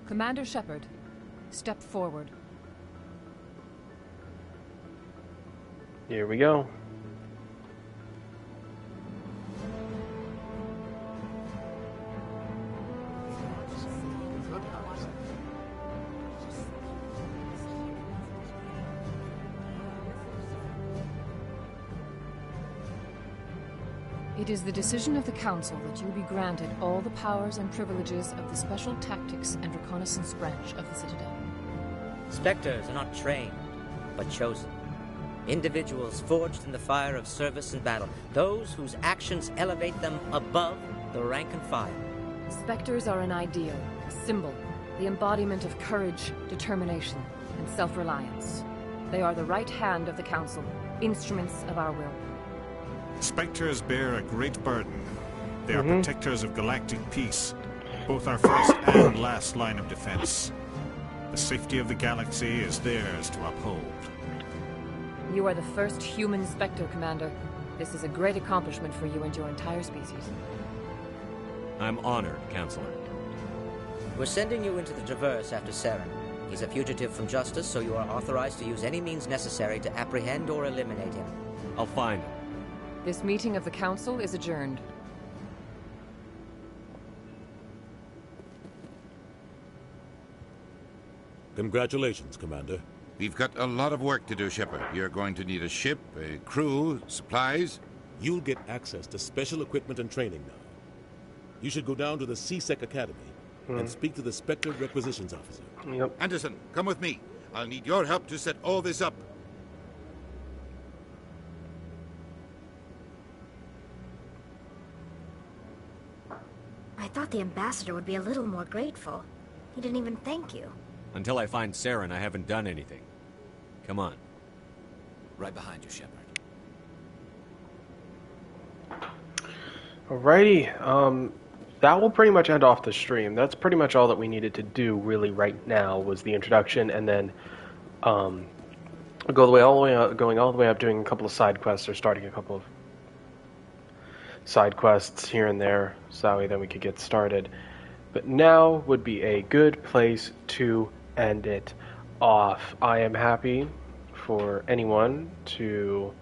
Commander Shepard, step forward. Here we go. It is the decision of the Council that you be granted all the powers and privileges of the Special Tactics and Reconnaissance Branch of the Citadel. Spectres are not trained, but chosen. Individuals forged in the fire of service and battle. Those whose actions elevate them above the rank and file. Spectres are an ideal, a symbol, the embodiment of courage, determination, and self-reliance. They are the right hand of the Council, instruments of our will. Spectres bear a great burden. They are protectors of galactic peace, both our first and last line of defense. The safety of the galaxy is theirs to uphold. You are the first human Spectre, Commander. This is a great accomplishment for you and your entire species. I'm honored, Counselor. We're sending you into the Traverse after Saren. He's a fugitive from justice, so you are authorized to use any means necessary to apprehend or eliminate him. I'll find him. This meeting of the Council is adjourned. Congratulations, Commander. We've got a lot of work to do, Shepard. You're going to need a ship, a crew, supplies. You'll get access to special equipment and training now. You should go down to the C-Sec Academy and speak to the Spectre Requisitions Officer. Yep. Anderson, come with me. I'll need your help to set all this up. I thought the ambassador would be a little more grateful. He didn't even thank you. Until I find Saren, I haven't done anything. Come on. Right behind you, Shepard. Alrighty, that will pretty much end off the stream. That's pretty much all that we needed to do really right now was the introduction, and then going all the way up, doing a couple of side quests, or starting a couple of side quests here and there, so then we could get started. But now would be a good place to end it off. I am happy for anyone who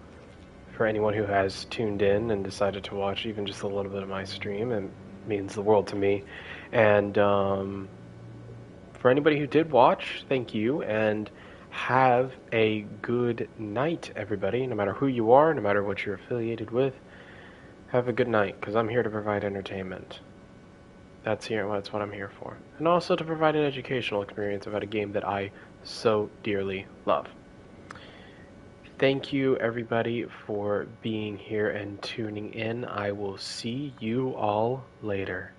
has tuned in and decided to watch even just a little bit of my stream. It means the world to me. And for anybody who did watch, thank you, and have a good night, everybody. No matter who you are, no matter what you're affiliated with, have a good night, because I'm here to provide entertainment. That's what I'm here for. And also to provide an educational experience about a game that I so dearly love. Thank you, everybody, for being here and tuning in. I will see you all later.